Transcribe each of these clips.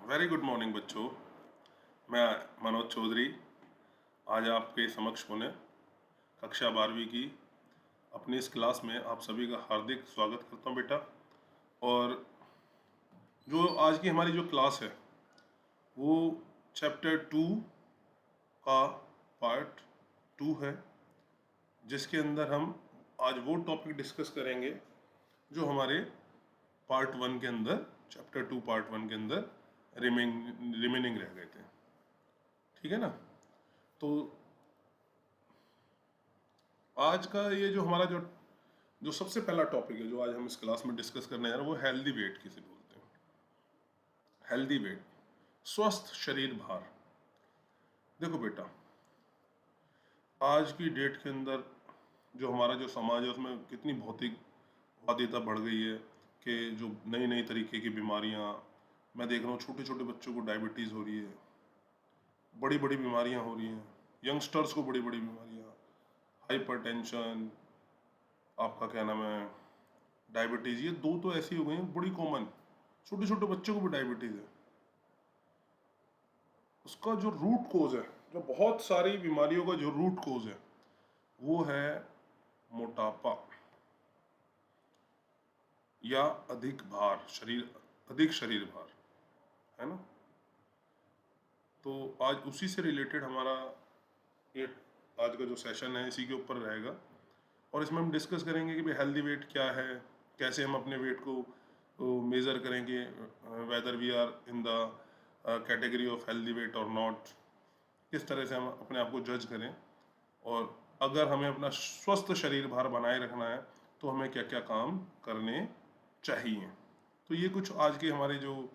Very good morning बच्चों। मैं मनोज चौधरी आज आपके समक्ष पुणे कक्षा 12वीं की अपनी इस क्लास में आप सभी का हार्दिक स्वागत करता हूं बेटा। और जो आज की हमारी जो क्लास है वो चैप्टर 2 का पार्ट 2 है, जिसके अंदर हम आज वो टॉपिक डिस्कस करेंगे जो हमारे पार्ट 1 के अंदर, चैप्टर 2 पार्ट 1 के अंदर रिमेनिंग रह गए थे। ठीक है ना। तो आज का ये जो हमारा जो जो सबसे पहला टॉपिक है जो आज हम इस क्लास में डिस्कस करने जा रहे हैं वो हेल्दी वेट किसे बोलते हैं। हेल्दी वेट, स्वस्थ शरीर भार। देखो बेटा, आज की डेट के अंदर जो हमारा जो समाज है उसमें कितनी भौतिकवादिता बढ़ गई है कि जो नई नई तरीके की बीमारियां मैं देख रहा हूँ। छोटे छोटे बच्चों को डायबिटीज़ हो रही है, बड़ी बड़ी बीमारियां हो रही हैं, यंगस्टर्स को बड़ी बड़ी बीमारियां, हाइपरटेंशन, आपका क्या नाम है, डायबिटीज़, ये दो तो ऐसी हो गई हैं बड़ी कॉमन। छोटे छोटे बच्चों को भी डायबिटीज़ है। उसका जो रूट कोज है, जो बहुत सारी बीमारियों का जो रूट कोज है वो है मोटापा या अधिक भार, अधिक शरीर भार, है ना। तो आज उसी से रिलेटेड हमारा ये आज का जो सेशन है इसी के ऊपर रहेगा। और इसमें हम डिस्कस करेंगे कि भाई हेल्दी वेट क्या है, कैसे हम अपने वेट को मेज़र करेंगे, whether we are in the category of healthy weight और नॉट, किस तरह से हम अपने आप को जज करें, और अगर हमें अपना स्वस्थ शरीर भार बनाए रखना है तो हमें क्या क्या काम करने चाहिए। तो ये कुछ आज के हमारे जो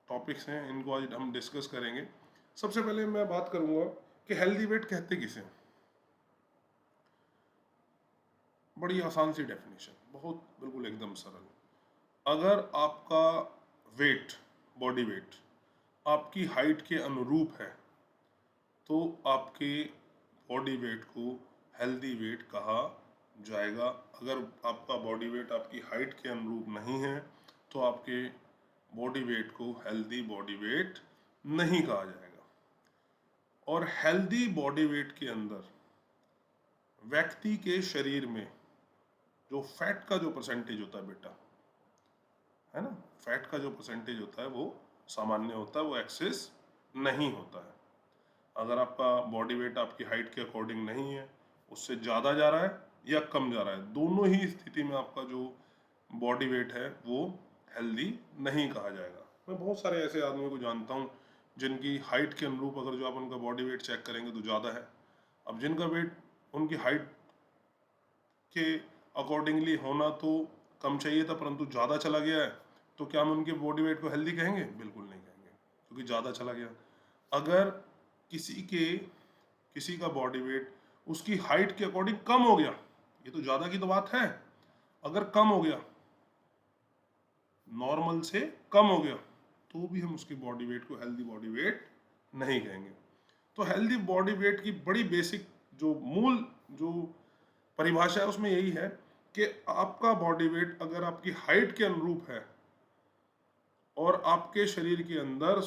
टॉपिक्स हैं इनको आज हम डिस्कस करेंगे। सबसे पहले मैं बात करूंगा कि हेल्दी वेट कहते किसे हैं। बड़ी आसान सी डेफिनेशन, बहुत बिल्कुल एकदम सरल। अगर आपका वेट, बॉडी वेट आपकी हाइट के अनुरूप है तो आपके बॉडी वेट को हेल्दी वेट कहा जाएगा। अगर आपका बॉडी वेट आपकी हाइट के अनुरूप नहीं है तो आपके बॉडी वेट को हेल्दी बॉडी वेट नहीं कहा जाएगा। और हेल्दी बॉडी वेट के अंदर व्यक्ति के शरीर में जो फैट का जो परसेंटेज होता है बेटा, है ना, फैट का जो परसेंटेज होता है वो सामान्य होता है, वो एक्सेस नहीं होता है। अगर आपका बॉडी वेट आपकी हाइट के अकॉर्डिंग नहीं है, उससे ज़्यादा जा रहा है या कम जा रहा है, दोनों ही स्थिति में आपका जो बॉडी वेट है वो हेल्दी नहीं कहा जाएगा। मैं बहुत सारे ऐसे आदमियों को जानता हूँ जिनकी हाइट के अनुरूप अगर जो आप उनका बॉडी वेट चेक करेंगे तो ज़्यादा है। अब जिनका वेट उनकी हाइट के अकॉर्डिंगली होना तो कम चाहिए था परंतु ज़्यादा चला गया है, तो क्या हम उनके बॉडी वेट को हेल्दी कहेंगे? बिल्कुल नहीं कहेंगे, क्योंकि ज़्यादा चला गया। अगर किसी का बॉडी वेट उसकी हाइट के अकॉर्डिंग कम हो गया, ये तो ज़्यादा की तो बात है, अगर कम हो गया, नॉर्मल से कम हो गया, तो भी हम उसकी बॉडी वेट को हेल्दी बॉडी वेट नहीं कहेंगे। तो हेल्दी बॉडी वेट की बड़ी बेसिक जो मूल जो परिभाषा है उसमें यही है कि आपका बॉडी वेट अगर आपकी हाइट के अनुरूप है और आपके शरीर के अंदर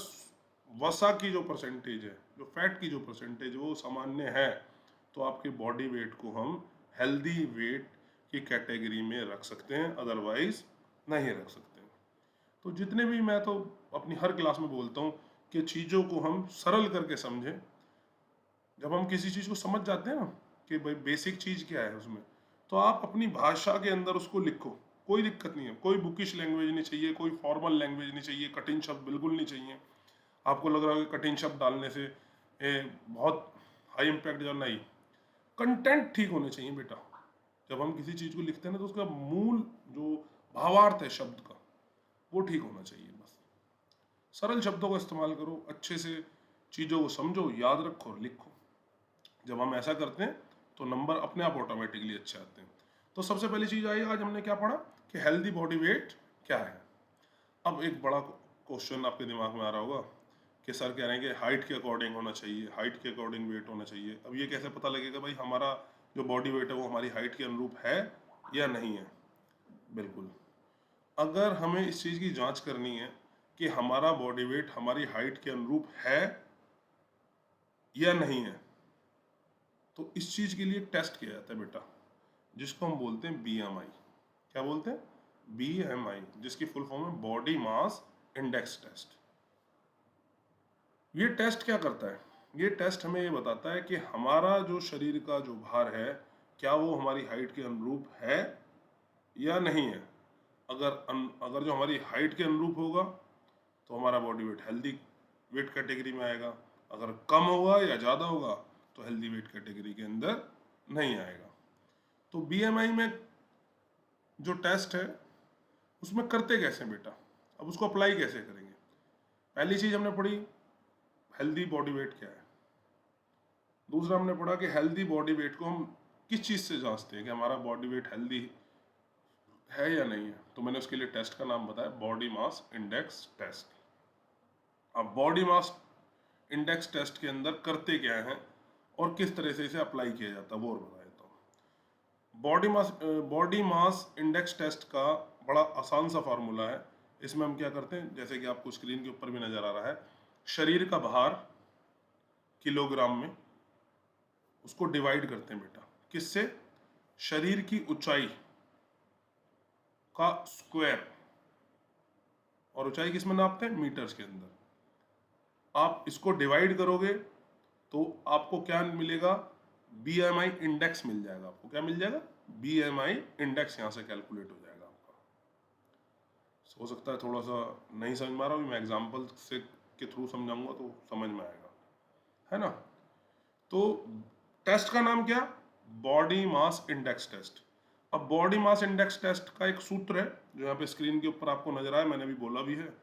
वसा की जो परसेंटेज है, जो फैट की जो परसेंटेज वो सामान्य है, तो आपके बॉडी वेट को हम हेल्दी वेट की कैटेगरी में रख सकते हैं, अदरवाइज नहीं रख सकते। तो जितने भी, मैं तो अपनी हर क्लास में बोलता हूँ कि चीज़ों को हम सरल करके समझें। जब हम किसी चीज़ को समझ जाते हैं ना कि भाई बेसिक चीज़ क्या है उसमें, तो आप अपनी भाषा के अंदर उसको लिखो, कोई दिक्कत नहीं है। कोई बुकिश लैंग्वेज नहीं चाहिए, कोई फॉर्मल लैंग्वेज नहीं चाहिए, कठिन शब्द बिल्कुल नहीं चाहिए। आपको लग रहा है कि कठिन शब्द डालने से बहुत हाई इम्पैक्ट, जो नहीं, कंटेंट ठीक होने चाहिए बेटा। जब हम किसी चीज़ को लिखते हैं ना तो उसका मूल जो भावार्थ है शब्द का वो ठीक होना चाहिए। बस सरल शब्दों का इस्तेमाल करो, अच्छे से चीज़ों को समझो, याद रखो और लिखो। जब हम ऐसा करते हैं तो नंबर अपने आप ऑटोमेटिकली अच्छे आते हैं। तो सबसे पहली चीज़ आई, आज हमने क्या पढ़ा कि हेल्दी बॉडी वेट क्या है। अब एक बड़ा क्वेश्चन आपके दिमाग में आ रहा होगा कि सर कह रहे हैं कि हाइट के अकॉर्डिंग होना चाहिए, हाइट के अकॉर्डिंग वेट होना चाहिए। अब ये कैसे पता लगेगा भाई हमारा जो बॉडी वेट है वो हमारी हाइट के अनुरूप है या नहीं है? बिल्कुल, अगर हमें इस चीज़ की जांच करनी है कि हमारा बॉडी वेट हमारी हाइट के अनुरूप है या नहीं है। तो इस चीज के लिए एक टेस्ट किया जाता है बेटा, जिसको हम बोलते हैं BMI। क्या बोलते हैं? BMI, जिसकी फुल फॉर्म है बॉडी मास इंडेक्स टेस्ट। ये टेस्ट क्या करता है? ये टेस्ट हमें ये बताता है कि हमारा जो शरीर का जो भार है, क्या वो हमारी हाइट के अनुरूप है या नहीं है। अगर जो हमारी हाइट के अनुरूप होगा तो हमारा body weight healthy weight category में आएगा। अगर कम होगा या ज़्यादा होगा तो हेल्दी वेट कैटेगरी के अंदर नहीं आएगा। तो BMI में जो टेस्ट है उसमें करते कैसे बेटा, अब उसको अप्लाई कैसे करेंगे? पहली चीज हमने पढ़ी हेल्दी बॉडी वेट क्या है। दूसरा हमने पढ़ा कि हेल्दी बॉडी वेट को हम किस चीज से जांचते हैं कि हमारा बॉडी वेट हेल्दी है या नहीं है। तो मैंने उसके लिए टेस्ट का नाम बताया, बॉडी मास इंडेक्स टेस्ट। अब बॉडी मास इंडेक्स टेस्ट के अंदर करते क्या है और किस तरह से इसे अप्लाई किया जाता है वो और बता देता हूँ। बॉडी मास इंडेक्स टेस्ट का बड़ा आसान सा फार्मूला है। इसमें हम क्या करते हैं, जैसे कि आपको स्क्रीन के ऊपर भी नजर आ रहा है, शरीर का भार किलोग्राम में, उसको डिवाइड करते हैं बेटा किससे? शरीर की ऊंचाई का स्क्वायर। और ऊंचाई किस में नापते हैं? मीटर्स के अंदर। आप इसको डिवाइड करोगे तो आपको क्या मिलेगा? BMI इंडेक्स मिल जाएगा। आपको क्या मिल जाएगा? BMI इंडेक्स यहां से कैलकुलेट हो जाएगा आपका। हो सकता है थोड़ा सा नहीं समझ में आ रहा हो, मैं एग्जाम्पल से के थ्रू समझाऊंगा तो समझ में आएगा, है ना। तो टेस्ट का नाम क्या? Body mass index test. अब बॉडी मास इंडेक्स टेस्ट का एक सूत्र है जो यहाँ पे स्क्रीन के ऊपर आपको नजर आया, मैंने भी बोला भी है।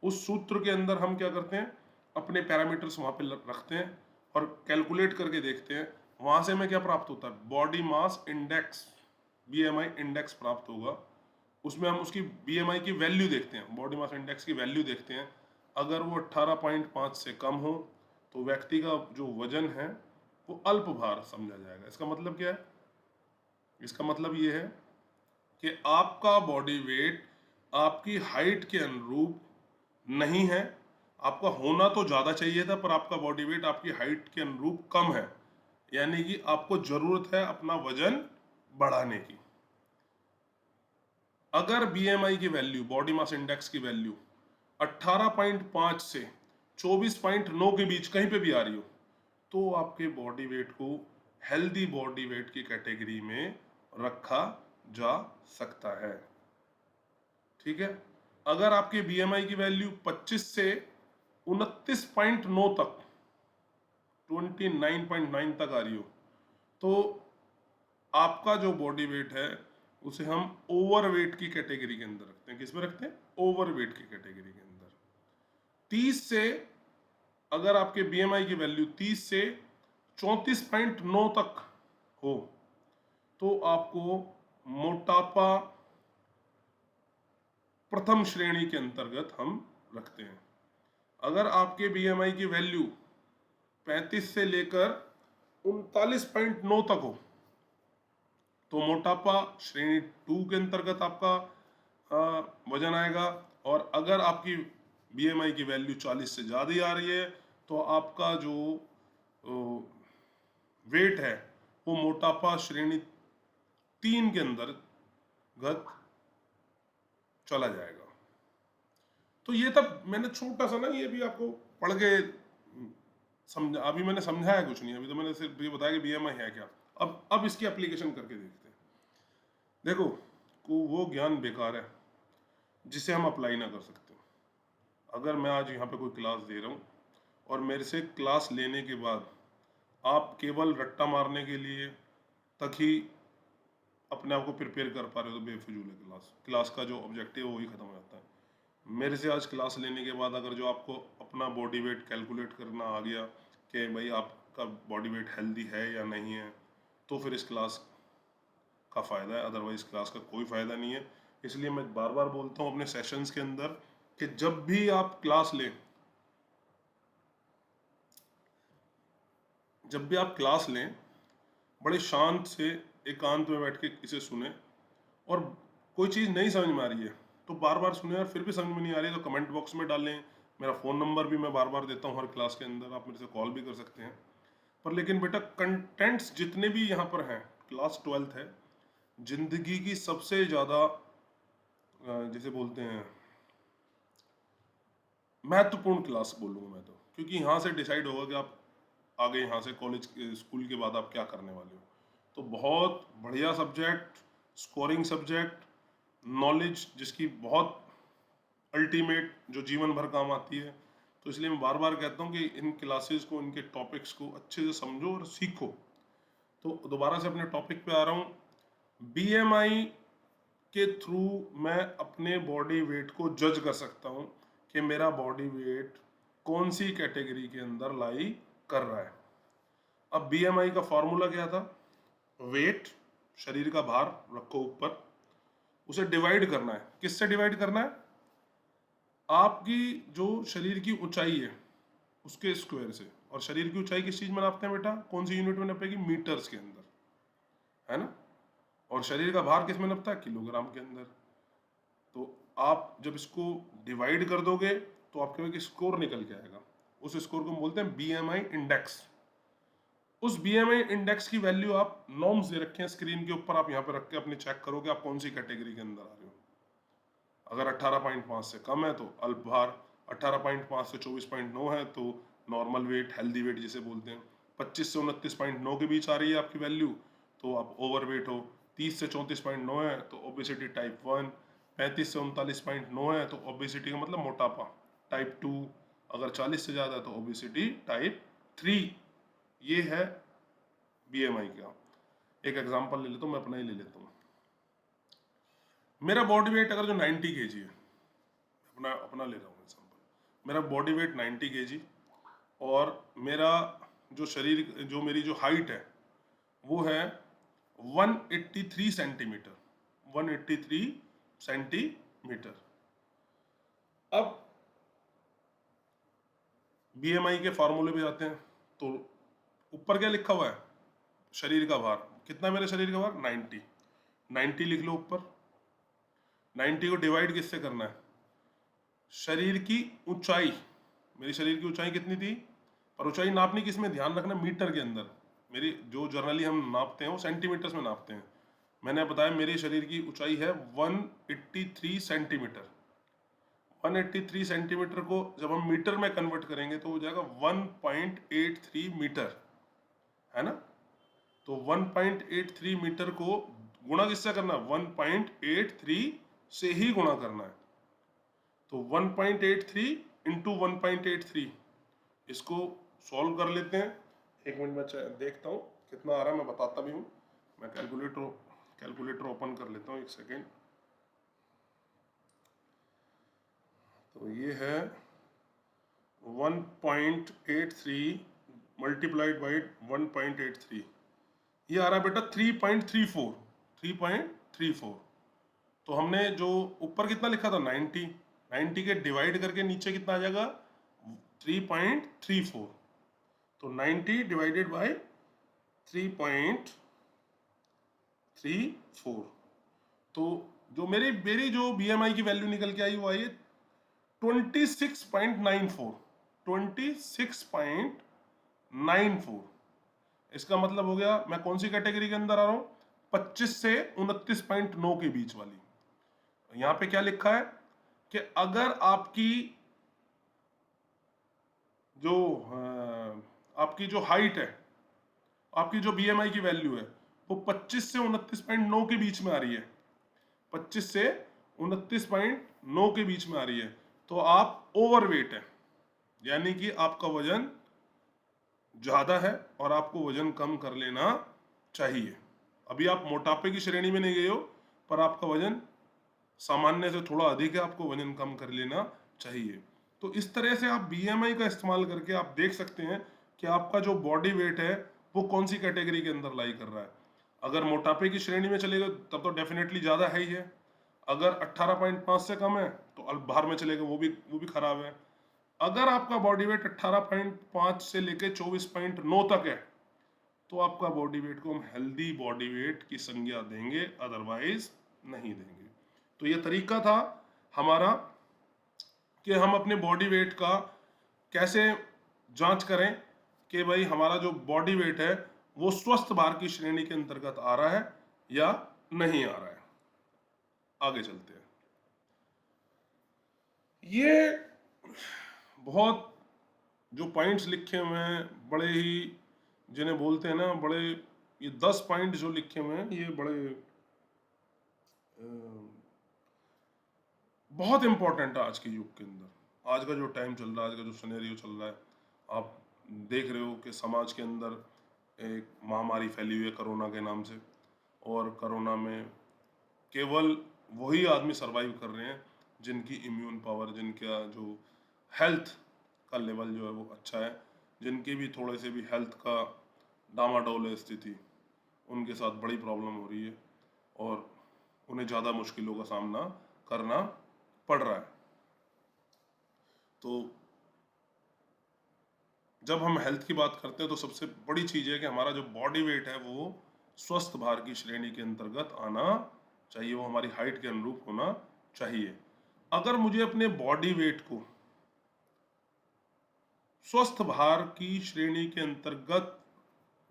उस सूत्र के अंदर हम क्या करते हैं, अपने पैरामीटर्स वहां पे रखते हैं और कैलकुलेट करके देखते हैं वहां से हमें क्या प्राप्त होता है? Body mass index, BMI index प्राप्त होगा। उसमें हम उसकी BMI की वैल्यू देखते हैं, बॉडी मास इंडेक्स की वैल्यू देखते हैं। अगर वो 18.5 से कम हो तो व्यक्ति का जो वजन है वो अल्प भार समझा जाएगा। इसका मतलब क्या है? इसका मतलब ये है कि आपका बॉडी वेट आपकी हाइट के अनुरूप नहीं है। आपका होना तो ज्यादा चाहिए था पर आपका बॉडी वेट आपकी हाइट के अनुरूप कम है, यानी कि आपको जरूरत है अपना वजन बढ़ाने की। अगर BMI की वैल्यू, बॉडी मास इंडेक्स की वैल्यू 18.5 से 24.9 के बीच कहीं पे भी आ रही हो तो आपके बॉडी वेट को हेल्दी बॉडी वेट की कैटेगरी में रखा जा सकता है। ठीक है। अगर आपके BMI की वैल्यू 25 से 29.9 तक, 29.9 तक आ रही हो तो आपका जो बॉडी वेट है उसे हम ओवरवेट की कैटेगरी के अंदर रखते हैं। किसमें रखते हैं? ओवरवेट की कैटेगरी के अंदर। 30 से, अगर आपके BMI की वैल्यू 30 से 34.9 तक हो तो आपको मोटापा प्रथम श्रेणी के अंतर्गत हम रखते हैं। अगर आपके BMI की वैल्यू 35 से लेकर 39.9 तक हो तो मोटापा श्रेणी 2 के अंतर्गत आपका वजन आएगा। और अगर आपकी BMI की वैल्यू 40 से ज़्यादा आ रही है तो आपका जो वेट है वो मोटापा श्रेणी 3 के अंतर्गत चला जाएगा। तो ये तब मैंने छोटा सा ना, ये भी आपको पढ़ के समझा, अभी मैंने समझाया कुछ नहीं, अभी तो मैंने सिर्फ ये बताया कि BMI है क्या। अब इसकी एप्लीकेशन करके देखते हैं। देखो, वो ज्ञान बेकार है जिसे हम अप्लाई ना कर सकते। अगर मैं आज यहाँ पे कोई क्लास दे रहा हूँ और मेरे से क्लास लेने के बाद आप केवल रट्टा मारने के लिए तक ही अपने आप को प्रिपेयर कर पा रहे हो तो बेफिजूल है। क्लास का जो ऑब्जेक्टिव है वही खत्म हो जाता है। मेरे से आज क्लास लेने के बाद अगर जो आपको अपना बॉडी वेट कैलकुलेट करना आ गया कि भाई आपका बॉडी वेट हेल्दी है या नहीं है, तो फिर इस क्लास का फ़ायदा है, अदरवाइज क्लास का कोई फ़ायदा नहीं है। इसलिए मैं बार बार बोलता हूँ अपने सेशंस के अंदर कि जब भी आप क्लास लें, बड़े शांत से एकांत में बैठ के इसे सुने। और कोई चीज़ नहीं समझ में आ रही है तो बार बार सुने और फिर भी समझ में नहीं आ रही तो कमेंट बॉक्स में डालें। मेरा फ़ोन नंबर भी मैं बार बार देता हूँ हर क्लास के अंदर, आप मेरे से कॉल भी कर सकते हैं। पर लेकिन बेटा कंटेंट्स जितने भी यहाँ पर हैं, क्लास 12th है, जिंदगी की सबसे ज़्यादा जैसे बोलते हैं महत्वपूर्ण क्लास बोलूँगा मैं तो, क्योंकि यहाँ से डिसाइड होगा कि आप आगे यहाँ से कॉलेज स्कूल के बाद आप क्या करने वाले हो। तो बहुत बढ़िया सब्जेक्ट, स्कोरिंग सब्जेक्ट, नॉलेज जिसकी बहुत अल्टीमेट, जो जीवन भर काम आती है। तो इसलिए मैं बार बार कहता हूँ कि इन क्लासेस को, इनके टॉपिक्स को अच्छे से समझो और सीखो। तो दोबारा से अपने टॉपिक पे आ रहा हूँ। बीएमआई के थ्रू मैं अपने बॉडी वेट को जज कर सकता हूँ कि मेरा बॉडी वेट कौन सी कैटेगरी के अंदर लाई कर रहा है। अब बीएमआई का फॉर्मूला क्या था? वेट, शरीर का भार रखो ऊपर, उसे डिवाइड करना है। किससे डिवाइड करना है? आपकी जो शरीर की ऊंचाई है उसके स्क्वायर से। और शरीर की ऊंचाई किस चीज में नापते हैं बेटा? कौन सी यूनिट में नापेगी? मीटर्स के अंदर, है ना। और शरीर का भार किस में नापता है? किलोग्राम के अंदर। तो आप जब इसको डिवाइड कर दोगे तो आपके पास एक स्कोर निकल के आएगा। उस स्कोर को हम बोलते हैं बीएमआई इंडेक्स। उस बीएमआई इंडेक्स की वैल्यू आप नॉर्म्स दे रखे हैं स्क्रीन के ऊपर, आप यहाँ पे रख के अपने चेक करोगे आप कौन सी कैटेगरी के अंदर आ रहे हो। अगर 18.5 से कम है तो अल्प भार, 18.5 से 24.9 है तो नॉर्मल वेट, हेल्दी वेट जिसे बोलते हैं। 25 से 29.9 के बीच आ रही है आपकी वैल्यू तो आप ओवर वेट हो। 30 से 34.9 है तो ओबेसिटी टाइप 1। 35 से 39.9 है तो ओबेसिटी का मतलब मोटापा टाइप 2। अगर 40 से ज़्यादा है तो ओबेसिटी टाइप 3। ये है बीएमआई का। एक एग्जांपल ले लेता हूँ, मैं अपना ही ले लेता हूँ। मेरा बॉडी वेट अगर जो 90 kg है, अपना अपना ले रहा हूँ एग्जांपल। मेरा बॉडी वेट 90 kg और मेरा जो शरीर, जो मेरी जो हाइट है वो है 183 सेंटीमीटर। 183 सेंटीमीटर। अब बीएमआई के फॉर्मूले पे जाते हैं तो ऊपर क्या लिखा हुआ है? शरीर का भार कितना है? मेरे शरीर का भार 90। 90 लिख लो ऊपर। 90 को डिवाइड किससे करना है? शरीर की ऊंचाई। मेरी शरीर की ऊंचाई कितनी थी? पर ऊंचाई नापनी किस में? ध्यान रखना मीटर के अंदर। मेरी जो जर्नली हम नापते हैं वो सेंटीमीटर्स में नापते हैं। मैंने बताया मेरी शरीर की ऊंचाई है 183 सेंटीमीटर। 183 सेंटीमीटर को जब हम मीटर में कन्वर्ट करेंगे तो हो जाएगा 1.83 मीटर, है ना। तो 1.83 मीटर को गुणा किससे करना है? 1.83 से ही गुणा करना है। तो 1.83 इंटू 1.83, इसको सॉल्व कर लेते हैं। एक मिनट में देखता हूँ कितना आ रहा है, मैं बताता भी हूँ। मैं कैलकुलेटर ओपन कर लेता हूँ, एक सेकेंड। तो ये है 1.83 मल्टीप्लाइड बाई 1.83, ये आ रहा है बेटा 3.34। 3.34। तो हमने जो ऊपर कितना लिखा था 90, 90 के डिवाइड करके नीचे कितना आ जाएगा? 3.34। तो 90 डिवाइडेड बाय 3.34। तो जो मेरी जो बीएमआई की वैल्यू निकल के आई वो आई है 26.94। 26.94। इसका मतलब हो गया मैं कौन सी कैटेगरी के अंदर आ रहा हूं? 25 से 29.9 के बीच वाली। यहां पे क्या लिखा है कि अगर आपकी जो हाइट है, आपकी जो बीएमआई की वैल्यू है वो 25 से 29.9 के बीच में आ रही है, 25 से 29.9 के बीच में आ रही है, तो आप ओवरवेट है, यानी कि आपका वजन ज्यादा है और आपको वजन कम कर लेना चाहिए। अभी आप मोटापे की श्रेणी में नहीं गए हो, पर आपका वजन सामान्य से थोड़ा अधिक है, आपको वजन कम कर लेना चाहिए। तो इस तरह से आप बीएमआई का इस्तेमाल करके आप देख सकते हैं कि आपका जो बॉडी वेट है वो कौन सी कैटेगरी के अंदर लाई कर रहा है। अगर मोटापे की श्रेणी में चलेगा तब तो डेफिनेटली ज्यादा है ही है। अगर 18.5 से कम है तो अल्पभार में चलेगा, वो भी खराब है। अगर आपका बॉडी वेट 18.5 से लेके 24.9 तक है तो आपका बॉडी वेट को हम हेल्दी बॉडी वेट की संज्ञा देंगे, अदरवाइज नहीं देंगे। तो ये तरीका था हमारा कि हम अपने बॉडी वेट का कैसे जांच करें कि भाई हमारा जो बॉडी वेट है वो स्वस्थ भार की श्रेणी के अंतर्गत आ रहा है या नहीं आ रहा है। आगे चलते हैं। ये बहुत जो पॉइंट्स लिखे हुए हैं बड़े ही, जिन्हें बोलते हैं ना बड़े, ये 10 पॉइंट जो लिखे हुए हैं ये बड़े बहुत इंपॉर्टेंट है आज के युग के अंदर। आज का जो टाइम चल रहा है, आज का जो सिनेरियो चल रहा है, आप देख रहे हो कि समाज के अंदर एक महामारी फैली हुई है कोरोना के नाम से, और कोरोना में केवल वही आदमी सरवाइव कर रहे हैं जिनकी इम्यून पावर, जिनका जो हेल्थ का लेवल जो है वो अच्छा है। जिनकी भी थोड़े से भी हेल्थ का डामाडोल है स्थिति, उनके साथ बड़ी प्रॉब्लम हो रही है और उन्हें ज़्यादा मुश्किलों का सामना करना पड़ रहा है। तो जब हम हेल्थ की बात करते हैं तो सबसे बड़ी चीज़ है कि हमारा जो बॉडी वेट है वो स्वस्थ भार की श्रेणी के अंतर्गत आना चाहिए, वो हमारी हाइट के अनुरूप होना चाहिए। अगर मुझे अपने बॉडी वेट को स्वस्थ भार की श्रेणी के अंतर्गत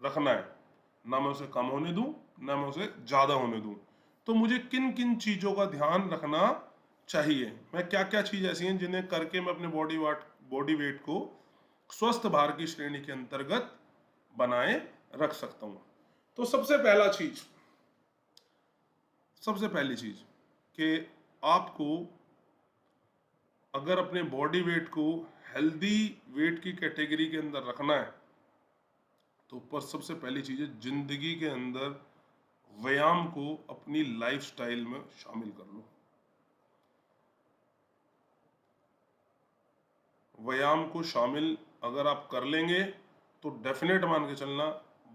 रखना है, ना मैं उसे कम होने दूं ना मैं उसे ज़्यादा होने दूं, तो मुझे किन किन चीज़ों का ध्यान रखना चाहिए, मैं क्या क्या चीज़ ऐसी हैं जिन्हें करके मैं अपने बॉडी वेट को स्वस्थ भार की श्रेणी के अंतर्गत बनाए रख सकता हूं। तो सबसे पहली चीज कि आपको अगर अपने बॉडी वेट को हेल्दी वेट की कैटेगरी के अंदर रखना है तो पर सबसे पहली चीज है जिंदगी के अंदर व्यायाम को अपनी लाइफस्टाइल में शामिल कर लो। व्यायाम को शामिल अगर आप कर लेंगे तो डेफिनेट मान के चलना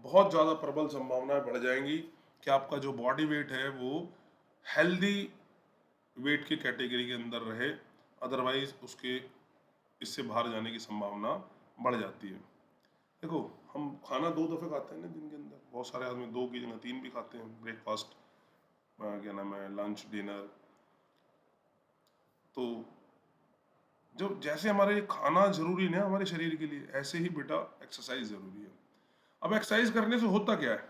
बहुत ज़्यादा प्रबल संभावनाएं बढ़ जाएंगी कि आपका जो बॉडी वेट है वो हेल्दी वेट की कैटेगरी के अंदर रहे, अदरवाइज उसके इससे बाहर जाने की संभावना बढ़ जाती है। देखो हम खाना 2 दफ़े खाते हैं ना दिन के अंदर, बहुत सारे आदमी 2 की जगह 3 भी खाते हैं, ब्रेकफास्ट, क्या नाम है, लंच, डिनर। तो जब जैसे हमारे खाना जरूरी ना हमारे शरीर के लिए, ऐसे ही बेटा एक्सरसाइज जरूरी है। अब एक्सरसाइज करने से होता क्या है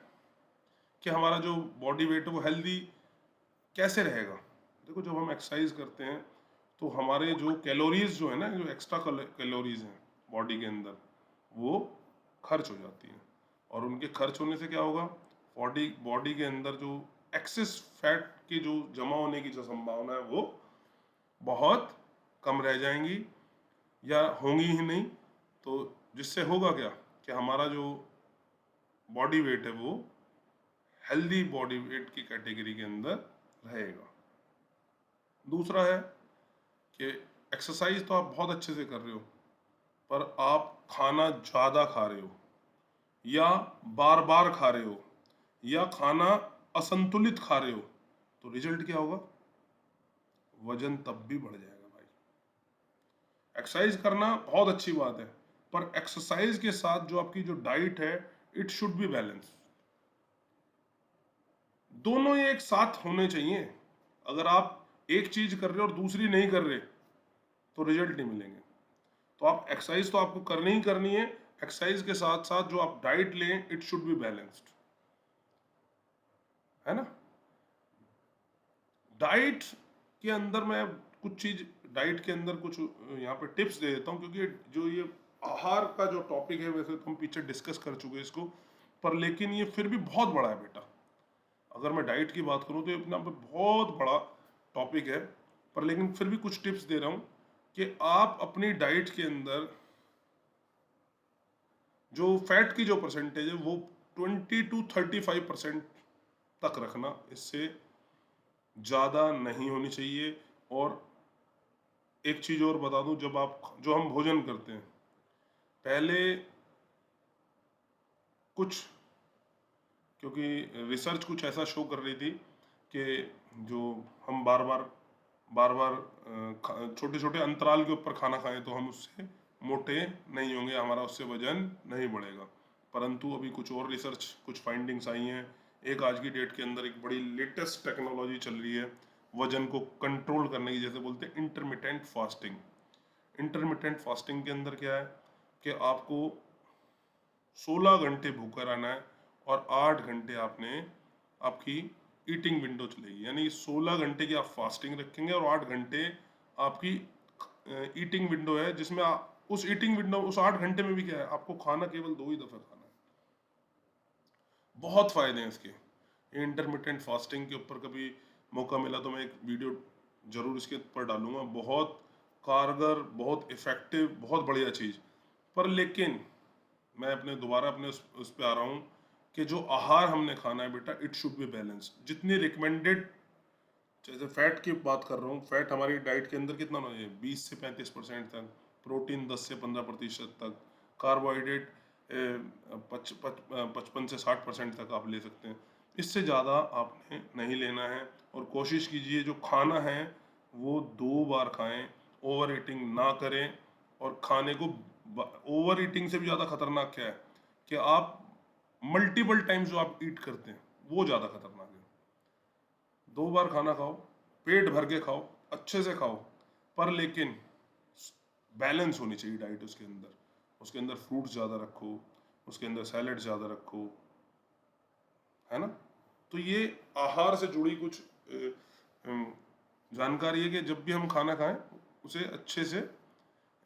कि हमारा जो बॉडी वेट है वो हेल्दी कैसे रहेगा। देखो जब हम एक्सरसाइज करते हैं तो हमारे जो कैलोरीज जो है ना, जो एक्स्ट्रा कैलोरीज हैं बॉडी के अंदर, वो खर्च हो जाती हैं, और उनके खर्च होने से क्या होगा, बॉडी के अंदर जो एक्सेस फैट की जो जमा होने की जो संभावना है वो बहुत कम रह जाएंगी या होंगी ही नहीं। तो जिससे होगा क्या कि हमारा जो बॉडी वेट है वो हेल्दी बॉडी वेट की कैटेगरी के अंदर रहेगा। दूसरा है कि एक्सरसाइज तो आप बहुत अच्छे से कर रहे हो, पर आप खाना ज़्यादा खा रहे हो या बार बार खा रहे हो या खाना असंतुलित खा रहे हो, तो रिजल्ट क्या होगा, वजन तब भी बढ़ जाएगा भाई। एक्सरसाइज करना बहुत अच्छी बात है, पर एक्सरसाइज के साथ जो आपकी जो डाइट है इट शुड बी बैलेंस। दोनों ये एक साथ होने चाहिए। अगर आप एक चीज कर रहे हो और दूसरी नहीं कर रहे तो रिजल्ट नहीं मिलेंगे। तो आप एक्सरसाइज तो आपको करनी ही करनी है, एक्सरसाइज के साथ साथ जो आप डाइट लें इट शुड बी बैलेंस्ड, है ना। डाइट के अंदर मैं कुछ चीज, डाइट के अंदर कुछ यहाँ पे टिप्स दे देता हूँ, क्योंकि जो ये आहार का जो टॉपिक है वैसे तो हम पीछे डिस्कस कर चुके हैं इसको, पर लेकिन ये फिर भी बहुत बड़ा है बेटा। अगर मैं डाइट की बात करूँ तो ये अपना बहुत बड़ा टॉपिक है, पर लेकिन फिर भी कुछ टिप्स दे रहा हूँ कि आप अपनी डाइट के अंदर जो फैट की जो परसेंटेज है वो 20 to 35% तक रखना, इससे ज़्यादा नहीं होनी चाहिए। और एक चीज़ और बता दूं, जब आप जो हम भोजन करते हैं, पहले कुछ, क्योंकि रिसर्च कुछ ऐसा शो कर रही थी कि जो हम बार बार छोटे छोटे अंतराल के ऊपर खाना खाएं तो हम उससे मोटे नहीं होंगे, हमारा उससे वजन नहीं बढ़ेगा। परंतु अभी कुछ और रिसर्च, कुछ फाइंडिंग्स आई हैं। एक आज की डेट के अंदर एक बड़ी लेटेस्ट टेक्नोलॉजी चल रही है वजन को कंट्रोल करने की, जैसे बोलते हैं इंटरमिटेंट फास्टिंग। इंटरमिटेंट फास्टिंग के अंदर क्या है कि आपको 16 घंटे भूखा रहना है और 8 घंटे आपकी ईटिंग विंडो चलेगी, यानी 16 घंटे की आप फास्टिंग रखेंगे और 8 घंटे आपकी ईटिंग विंडो है, जिसमें उस ईटिंग विंडो उस 8 घंटे में भी क्या है, आपको खाना केवल 2 ही दफा खाना है। बहुत फायदे हैं इसके। इंटरमिटेंट फास्टिंग के ऊपर कभी मौका मिला तो मैं एक वीडियो जरूर इसके ऊपर डालूंगा। बहुत कारगर, बहुत इफेक्टिव, बहुत बढ़िया चीज़। पर लेकिन मैं दोबारा उस पे आ रहा हूँ कि जो आहार हमने खाना है बेटा, इट शुड बी बैलेंस। जितनी रिकमेंडेड, जैसे फैट की बात कर रहा हूँ, फैट हमारी डाइट के अंदर कितना होना चाहिए, 20 से 35% तक, प्रोटीन 10 से 15% तक, कार्बोहाइड्रेट 55 से 60% तक आप ले सकते हैं। इससे ज़्यादा आपने नहीं लेना है। और कोशिश कीजिए जो खाना है वो 2 बार खाएं, ओवर ईटिंग ना करें। और खाने को, ओवर ईटिंग से भी ज़्यादा खतरनाक क्या है कि आप मल्टीपल टाइम्स जो आप ईट करते हैं वो ज़्यादा खतरनाक है। 2 बार खाना खाओ, पेट भर के खाओ, अच्छे से खाओ, पर लेकिन बैलेंस होनी चाहिए डाइट उसके अंदर फ्रूट्स ज़्यादा रखो, उसके अंदर सैलड ज़्यादा रखो, है ना। तो ये आहार से जुड़ी कुछ जानकारी है कि जब भी हम खाना खाएं उसे अच्छे से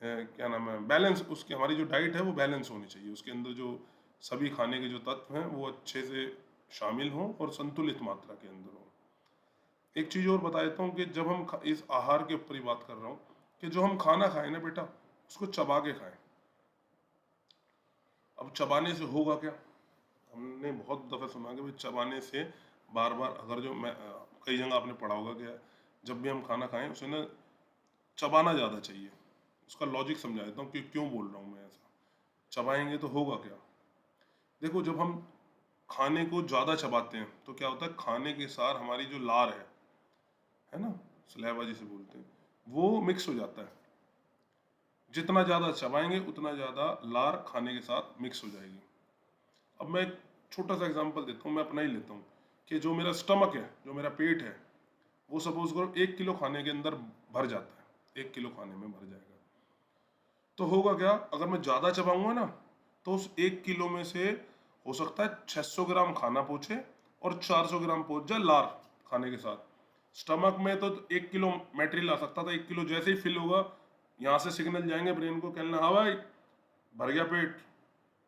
क्या नाम है, बैलेंस, उसकी हमारी जो डाइट है वो बैलेंस होनी चाहिए। उसके अंदर जो सभी खाने के जो तत्व हैं वो अच्छे से शामिल हों और संतुलित मात्रा के अंदर हों। एक चीज़ और बता देता हूँ कि जब हम इस आहार के ऊपर ही बात कर रहा हूँ कि जो हम खाना खाएं ना बेटा, उसको चबा के खाएं। अब चबाने से होगा क्या, हमने बहुत दफ़ा सुना कि भाई चबाने से बार बार, अगर जो मैं कई जगह आपने पढ़ा होगा कि जब भी हम खाना खाएं उसे ना चबाना ज़्यादा चाहिए। उसका लॉजिक समझा देता हूँ कि क्यों बोल रहा हूँ मैं ऐसा। चबाएंगे तो होगा क्या, देखो जब हम खाने को ज़्यादा चबाते हैं तो क्या होता है, खाने के साथ हमारी जो लार है ना, सलेवा जिसे बोलते हैं, वो मिक्स हो जाता है। जितना ज़्यादा चबाएंगे उतना ज़्यादा लार खाने के साथ मिक्स हो जाएगी। अब मैं एक छोटा सा एग्जांपल देता हूँ, मैं अपना ही लेता हूँ कि जो मेरा स्टमक है, जो मेरा पेट है, वो सपोज करो 1 किलो खाने के अंदर भर जाता है, 1 किलो खाने में भर जाएगा। तो होगा क्या, अगर मैं ज़्यादा चबाऊंगा ना तो उस 1 किलो में से हो सकता है 600 ग्राम खाना पहुँचे और 400 ग्राम पहुँच जाए लार खाने के साथ। स्टमक में तो 1 किलो मटेरियल आ सकता था, 1 किलो जैसे ही फिल होगा यहाँ से सिग्नल जाएंगे ब्रेन को, कहना हाँ भाई भर गया पेट,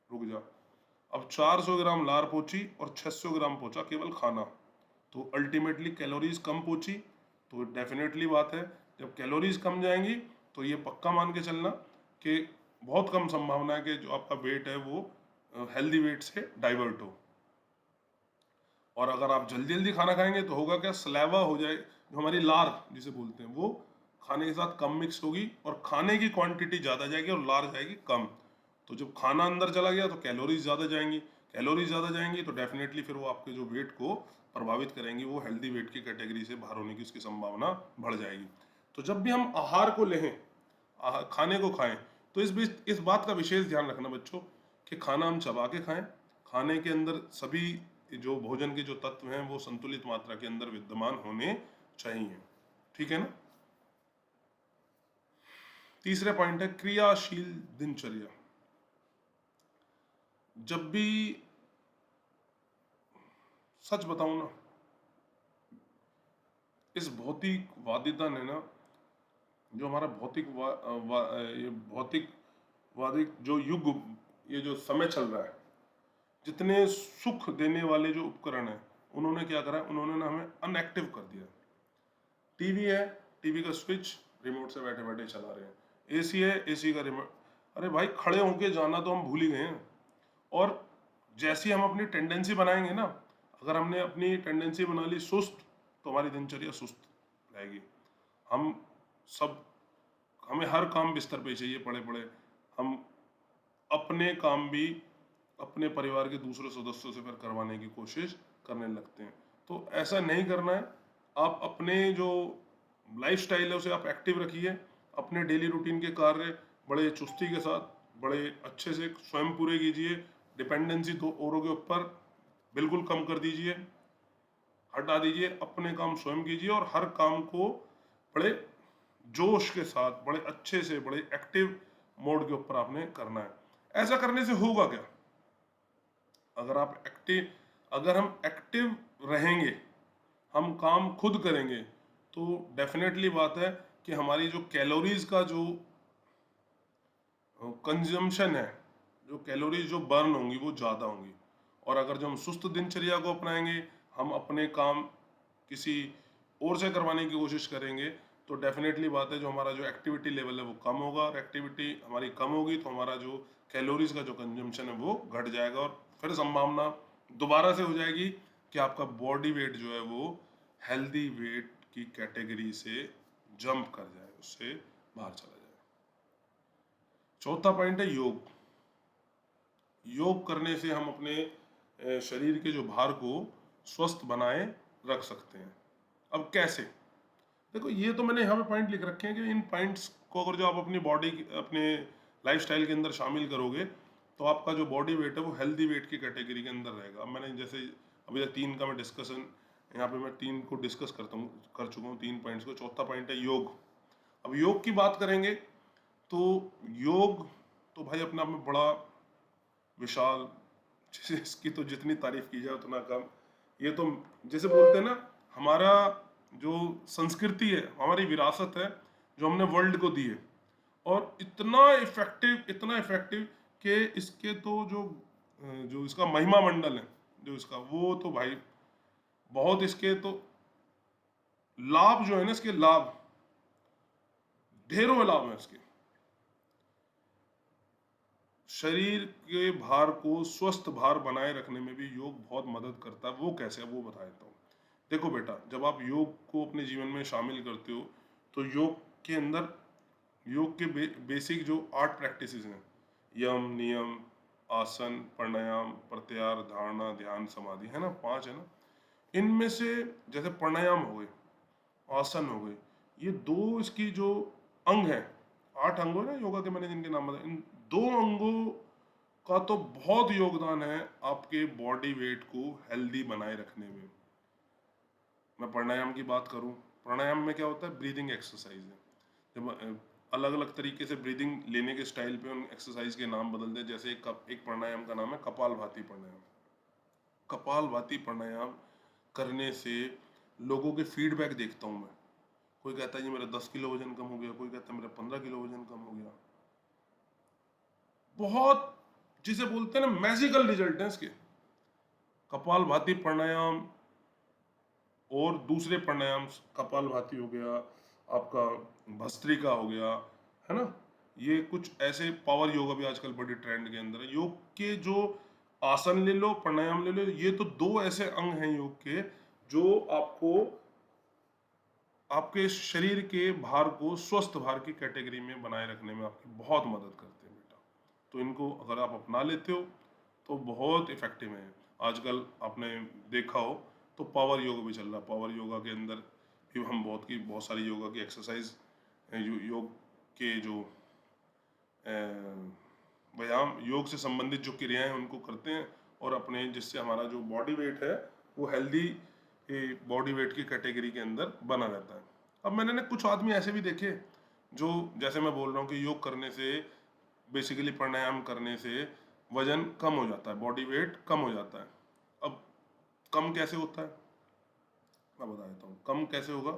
रुक जा। अब 400 ग्राम लार पहुंची और 600 ग्राम पहुंचा केवल खाना, तो अल्टीमेटली कैलोरीज कम पहुंची। तो डेफिनेटली बात है, जब कैलोरीज कम जाएंगी तो ये पक्का मान के चलना कि बहुत कम संभावना है कि जो आपका वेट है वो हेल्दी वेट से डाइवर्ट हो। और अगर आप जल्दी जल्दी खाना खाएंगे तो होगा क्या, सलेवा हो जाए, जो हमारी लार जिसे बोलते हैं, वो खाने के साथ कम मिक्स होगी और खाने की क्वांटिटी ज़्यादा जाएगी और लार जाएगी कम। तो जब खाना अंदर चला गया तो कैलोरीज ज़्यादा जाएंगी, कैलोरीज ज़्यादा जाएंगी तो डेफिनेटली फिर वो आपके जो वेट को प्रभावित करेंगी, वो हेल्दी वेट की कैटेगरी से बाहर होने की उसकी संभावना बढ़ जाएगी। तो जब भी हम आहार को लें, खाने को खाएं, तो इस बात का विशेष ध्यान रखना बच्चों कि खाना हम चबा के खाएं। खाने के अंदर सभी जो भोजन के जो तत्व हैं वो संतुलित मात्रा के अंदर विद्यमान होने चाहिए, ठीक है ना। तीसरा पॉइंट है क्रियाशील दिनचर्या। जब भी, सच बताऊं ना, इस भौतिकवादिता ने ना, जो हमारा ये भौतिकवादी जो युग, ये जो समय चल रहा है, जितने सुख देने वाले जो उपकरण हैं, उन्होंने क्या करा, उन्होंने ना हमें अनएक्टिव कर दिया। टीवी है, टीवी का स्विच रिमोट से बैठे बैठे चला रहे हैं। एसी है, एसी का रिमोट, अरे भाई खड़े होके जाना तो हम भूल ही गए हैं। और जैसी हम अपनी टेंडेंसी बनाएंगे ना, अगर हमने अपनी टेंडेंसी बना ली सुस्त, तो हमारी दिनचर्या सुस्त रहेगी। हम सब, हमें हर काम बिस्तर पे चाहिए पड़े पड़े, हम अपने काम भी अपने परिवार के दूसरे सदस्यों से फिर करवाने की कोशिश करने लगते हैं। तो ऐसा नहीं करना है। आप अपने जो लाइफस्टाइल है उसे आप एक्टिव रखिए, अपने डेली रूटीन के कार्य बड़े चुस्ती के साथ, बड़े अच्छे से स्वयं पूरे कीजिए। डिपेंडेंसी तो औरों के ऊपर बिल्कुल कम कर दीजिए। हटा दीजिए, अपने काम स्वयं कीजिए और हर काम को बड़े जोश के साथ, बड़े अच्छे से, बड़े एक्टिव मोड के ऊपर आपने करना है। ऐसा करने से होगा क्या? अगर आप एक्टिव अगर हम एक्टिव रहेंगे, हम काम खुद करेंगे, तो डेफिनेटली बात है कि हमारी जो कैलोरीज का जो कंजम्पशन है, जो कैलोरीज जो बर्न होंगी वो ज़्यादा होंगी। और अगर जो हम सुस्त दिनचर्या को अपनाएंगे, हम अपने काम किसी और से करवाने की कोशिश करेंगे, तो डेफिनेटली बात है जो हमारा जो एक्टिविटी लेवल है वो कम होगा, और एक्टिविटी हमारी कम होगी तो हमारा जो कैलोरीज का जो कंजम्पशन है वो घट जाएगा, और फिर संभावना दोबारा से हो जाएगी कि आपका बॉडी वेट जो है वो हेल्दी वेट की कैटेगरी से जंप कर जाए, उससे बाहर चला जाए। चौथा पॉइंट है योग। योग करने से हम अपने शरीर के जो भार को स्वस्थ बनाए रख सकते हैं। अब कैसे? देखो, ये तो मैंने यहाँ पे पॉइंट लिख रखे हैं कि इन पॉइंट्स को अगर जो आप अपनी बॉडी, अपने लाइफस्टाइल के अंदर शामिल करोगे, तो आपका जो बॉडी वेट है वो हेल्दी वेट की कैटेगरी के अंदर रहेगा। अब मैंने जैसे अभी तक 3 का मैं डिस्कशन, यहाँ पे मैं 3 को डिस्कस कर चुका हूँ, 3 पॉइंट्स को। चौथा पॉइंट है योग। अब योग की बात करेंगे तो योग तो भाई अपने आप में बड़ा विशाल, इसकी तो जितनी तारीफ की जाए उतना कम। ये तो जैसे बोलते हैं ना, हमारा जो संस्कृति है, हमारी विरासत है जो हमने वर्ल्ड को दी है, और इतना इफेक्टिव कि इसके तो जो इसका महिमा मंडल है, जो इसका, वो तो भाई बहुत, इसके तो लाभ जो है ना, इसके लाभ ढेरों लाभ हैं इसके। शरीर के भार को स्वस्थ भार बनाए रखने में भी योग बहुत मदद करता है। वो कैसे है वो बता देता हूँ। देखो बेटा, जब आप योग को अपने जीवन में शामिल करते हो, तो योग के अंदर, योग के बेसिक जो 8 प्रैक्टिसेस हैं, यम, नियम, आसन, प्राणायाम, प्रत्याहार, धारणा, ध्यान, समाधि, है ना, 5 है ना। इनमें से जैसे प्राणायाम हो गए, आसन हो गए, ये 2 इसकी जो अंग है, 8 अंग है ना योगा के, मैंने जिनके नाम बताए, इन 2 अंगों का तो बहुत योगदान है आपके बॉडी वेट को हेल्दी बनाए रखने में। मैं प्राणायाम की बात करूं, प्राणायाम में क्या होता है? ब्रीदिंग एक्सरसाइज है। जब अलग अलग तरीके से ब्रीदिंग लेने के स्टाइल पे उन एक्सरसाइज के नाम बदलते हैं। जैसे एक प्राणायाम का नाम है कपालभाति प्राणायाम। कपालभाति प्राणायाम करने से लोगों के फीडबैक देखता हूं मैं। कोई कहता है जी मेरा 10 किलो वजन कम हो गया, कोई कहता है मेरा 15 किलो वजन कम हो गया। बहुत, जिसे बोलते हैं ना, मैजिकल रिजल्ट है इसके। कपालभाति प्राणायाम और दूसरे प्राणायाम, कपालभाति हो गया, आपका भस्त्रिका हो गया, है ना, ये कुछ ऐसे पावर योगा भी आजकल बड़ी ट्रेंड के अंदर है। योग के जो आसन ले लो, प्राणायाम ले लो, ये तो 2 ऐसे अंग हैं योग के जो आपको आपके शरीर के भार को स्वस्थ भार की कैटेगरी में बनाए रखने में आपकी बहुत मदद करते हैं बेटा। तो इनको अगर आप अपना लेते हो तो बहुत इफेक्टिव है। आजकल आपने देखा हो तो पावर योगा भी चल रहा है। पावर योगा के अंदर भी हम बहुत सारी योगा की एक्सरसाइज, योग के जो व्यायाम, योग से संबंधित जो क्रियाएं हैं उनको करते हैं, और अपने, जिससे हमारा जो बॉडी वेट है वो हेल्दी बॉडी वेट की कैटेगरी के अंदर बना रहता है। अब मैंने ना कुछ आदमी ऐसे भी देखे जो, जैसे मैं बोल रहा हूँ कि योग करने से, बेसिकली प्राणायाम करने से वजन कम हो जाता है, बॉडी वेट कम हो जाता है। अब कम कैसे होता है मैं बता देता हूँ। कम कैसे होगा?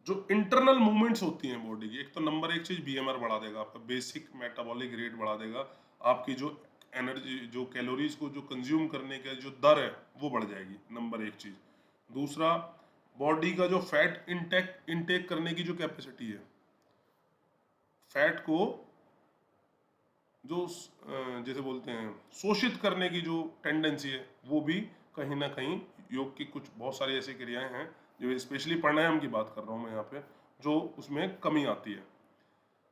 जो इंटरनल मूवमेंट्स होती हैं बॉडी की, एक तो नंबर 1 चीज बीएमआर बढ़ा देगा, आपका बेसिक मेटाबॉलिक रेट बढ़ा देगा, आपकी जो एनर्जी, जो कैलोरीज को जो कंज्यूम करने का जो दर है वो बढ़ जाएगी, नंबर 1 चीज। दूसरा, बॉडी का जो फैट इनटेक करने की जो कैपेसिटी है, फैट को जो जैसे बोलते हैं शोषित करने की जो टेंडेंसी है, वो भी कहीं ना कहीं, योग की कुछ बहुत सारी ऐसी क्रियाएं हैं, जो स्पेशली प्राणायाम की बात कर रहा हूँ मैं यहाँ पे, जो उसमें कमी आती है।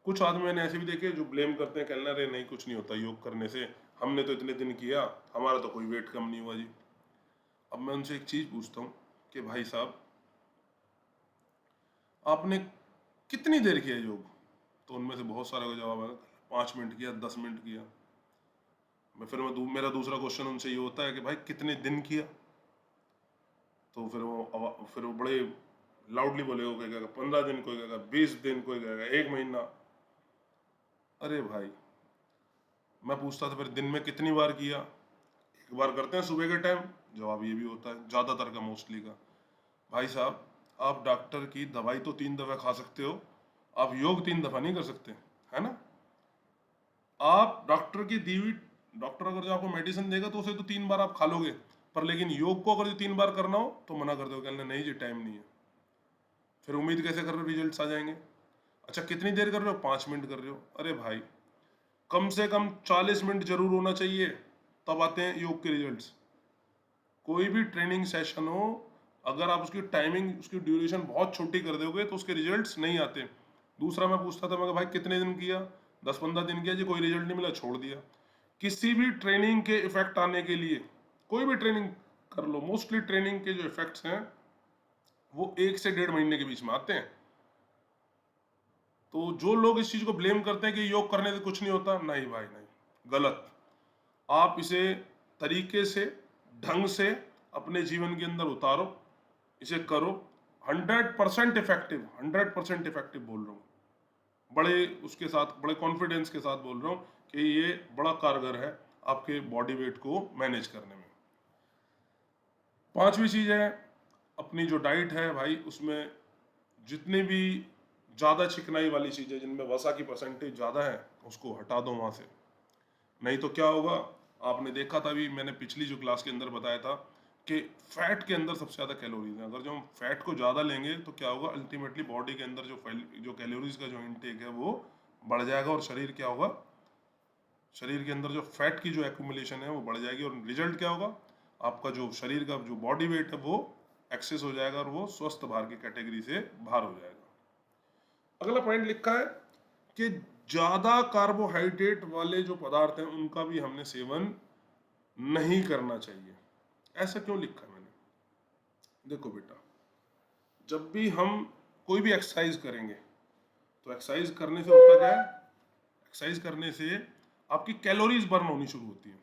कुछ आदमी मैंने ऐसे भी देखे जो ब्लेम करते हैं, कहना रे नहीं कुछ नहीं होता योग करने से, हमने तो इतने दिन किया, हमारा तो कोई वेट कम नहीं हुआ जी। अब मैं उनसे एक चीज पूछता हूँ कि भाई साहब, आपने कितनी देर किया योग? तो उनमें से बहुत सारे का जवाब है 5 मिनट किया, 10 मिनट किया। मेरा दूसरा क्वेश्चन उनसे ये होता है कि भाई कितने दिन किया? तो फिर वो बड़े लाउडली बोलेगा, कोई कहेगा 15 दिन, कोई कहेगा 20 दिन, कोई कहेगा 1 महीना। अरे भाई, मैं पूछता था फिर दिन में कितनी बार किया? एक बार करते हैं सुबह के टाइम। जवाब ये भी होता है ज़्यादातर का, मोस्टली का, भाई साहब आप डॉक्टर की दवाई तो 3 दफ़ा खा सकते हो, आप योग 3 दफ़ा नहीं कर सकते, है ना? आप डॉक्टर की दी हुई, डॉक्टर अगर जो आपको मेडिसिन देगा तो उसे तो 3 बार आप खा लोगे, पर लेकिन योग को अगर 3 बार करना हो तो मना कर दो, कहना नहीं जी टाइम नहीं है। फिर उम्मीद कैसे कर रहे हो रिजल्ट्स आ जाएंगे? अच्छा कितनी देर कर रहे हो? 5 मिनट कर रहे हो। अरे भाई, कम से कम 40 मिनट जरूर होना चाहिए, तब आते हैं योग के रिजल्ट्स। कोई भी ट्रेनिंग सेशन हो, अगर आप उसकी टाइमिंग, उसकी ड्यूरेशन बहुत छोटी कर दोगे तो उसके रिजल्ट्स नहीं आते। दूसरा मैं पूछता था, मैं भाई कितने दिन किया? 10-15 दिन किया जी, कोई रिजल्ट नहीं मिला, छोड़ दिया। किसी भी ट्रेनिंग के इफेक्ट आने के लिए, कोई भी ट्रेनिंग कर लो, मोस्टली ट्रेनिंग के जो इफेक्ट्स हैं वो 1 से 1.5 महीने के बीच में आते हैं। तो जो लोग इस चीज को ब्लेम करते हैं कि योग करने से कुछ नहीं होता, नहीं भाई नहीं, गलत। आप इसे तरीके से, ढंग से अपने जीवन के अंदर उतारो, इसे करो। 100% इफेक्टिव, 100% इफेक्टिव बोल रहा हूँ, बड़े उसके साथ, बड़े कॉन्फिडेंस के साथ बोल रहा हूँ कि ये बड़ा कारगर है आपके बॉडी वेट को मैनेज करने में। 5वीं चीज है अपनी जो डाइट है भाई, उसमें जितनी भी ज़्यादा चिकनाई वाली चीज़ें जिनमें वसा की परसेंटेज ज़्यादा है उसको हटा दो वहाँ से। नहीं तो क्या होगा, आपने देखा था भी, मैंने पिछली जो क्लास के अंदर बताया था कि फैट के अंदर सबसे ज़्यादा कैलोरीज है। अगर जो हम फैट को ज़्यादा लेंगे तो क्या होगा, अल्टीमेटली बॉडी के अंदर जो कैलोरीज का जो इनटेक है वो बढ़ जाएगा, और शरीर क्या होगा, शरीर के अंदर जो फैट की जो एक्यूमुलेशन है वो बढ़ जाएगी, और रिजल्ट क्या होगा, आपका जो शरीर का जो बॉडी वेट है वो एक्सेस हो जाएगा, और वो स्वस्थ भार की कैटेगरी से बाहर हो जाएगा। अगला पॉइंट लिखा है कि ज्यादा कार्बोहाइड्रेट वाले जो पदार्थ हैं उनका भी हमने सेवन नहीं करना चाहिए। ऐसा क्यों लिखा है मैंने? देखो बेटा, जब भी हम कोई भी एक्सरसाइज करेंगे तो एक्सरसाइज करने से होता क्या है, एक्सरसाइज करने से आपकी कैलोरीज बर्न होनी शुरू होती है,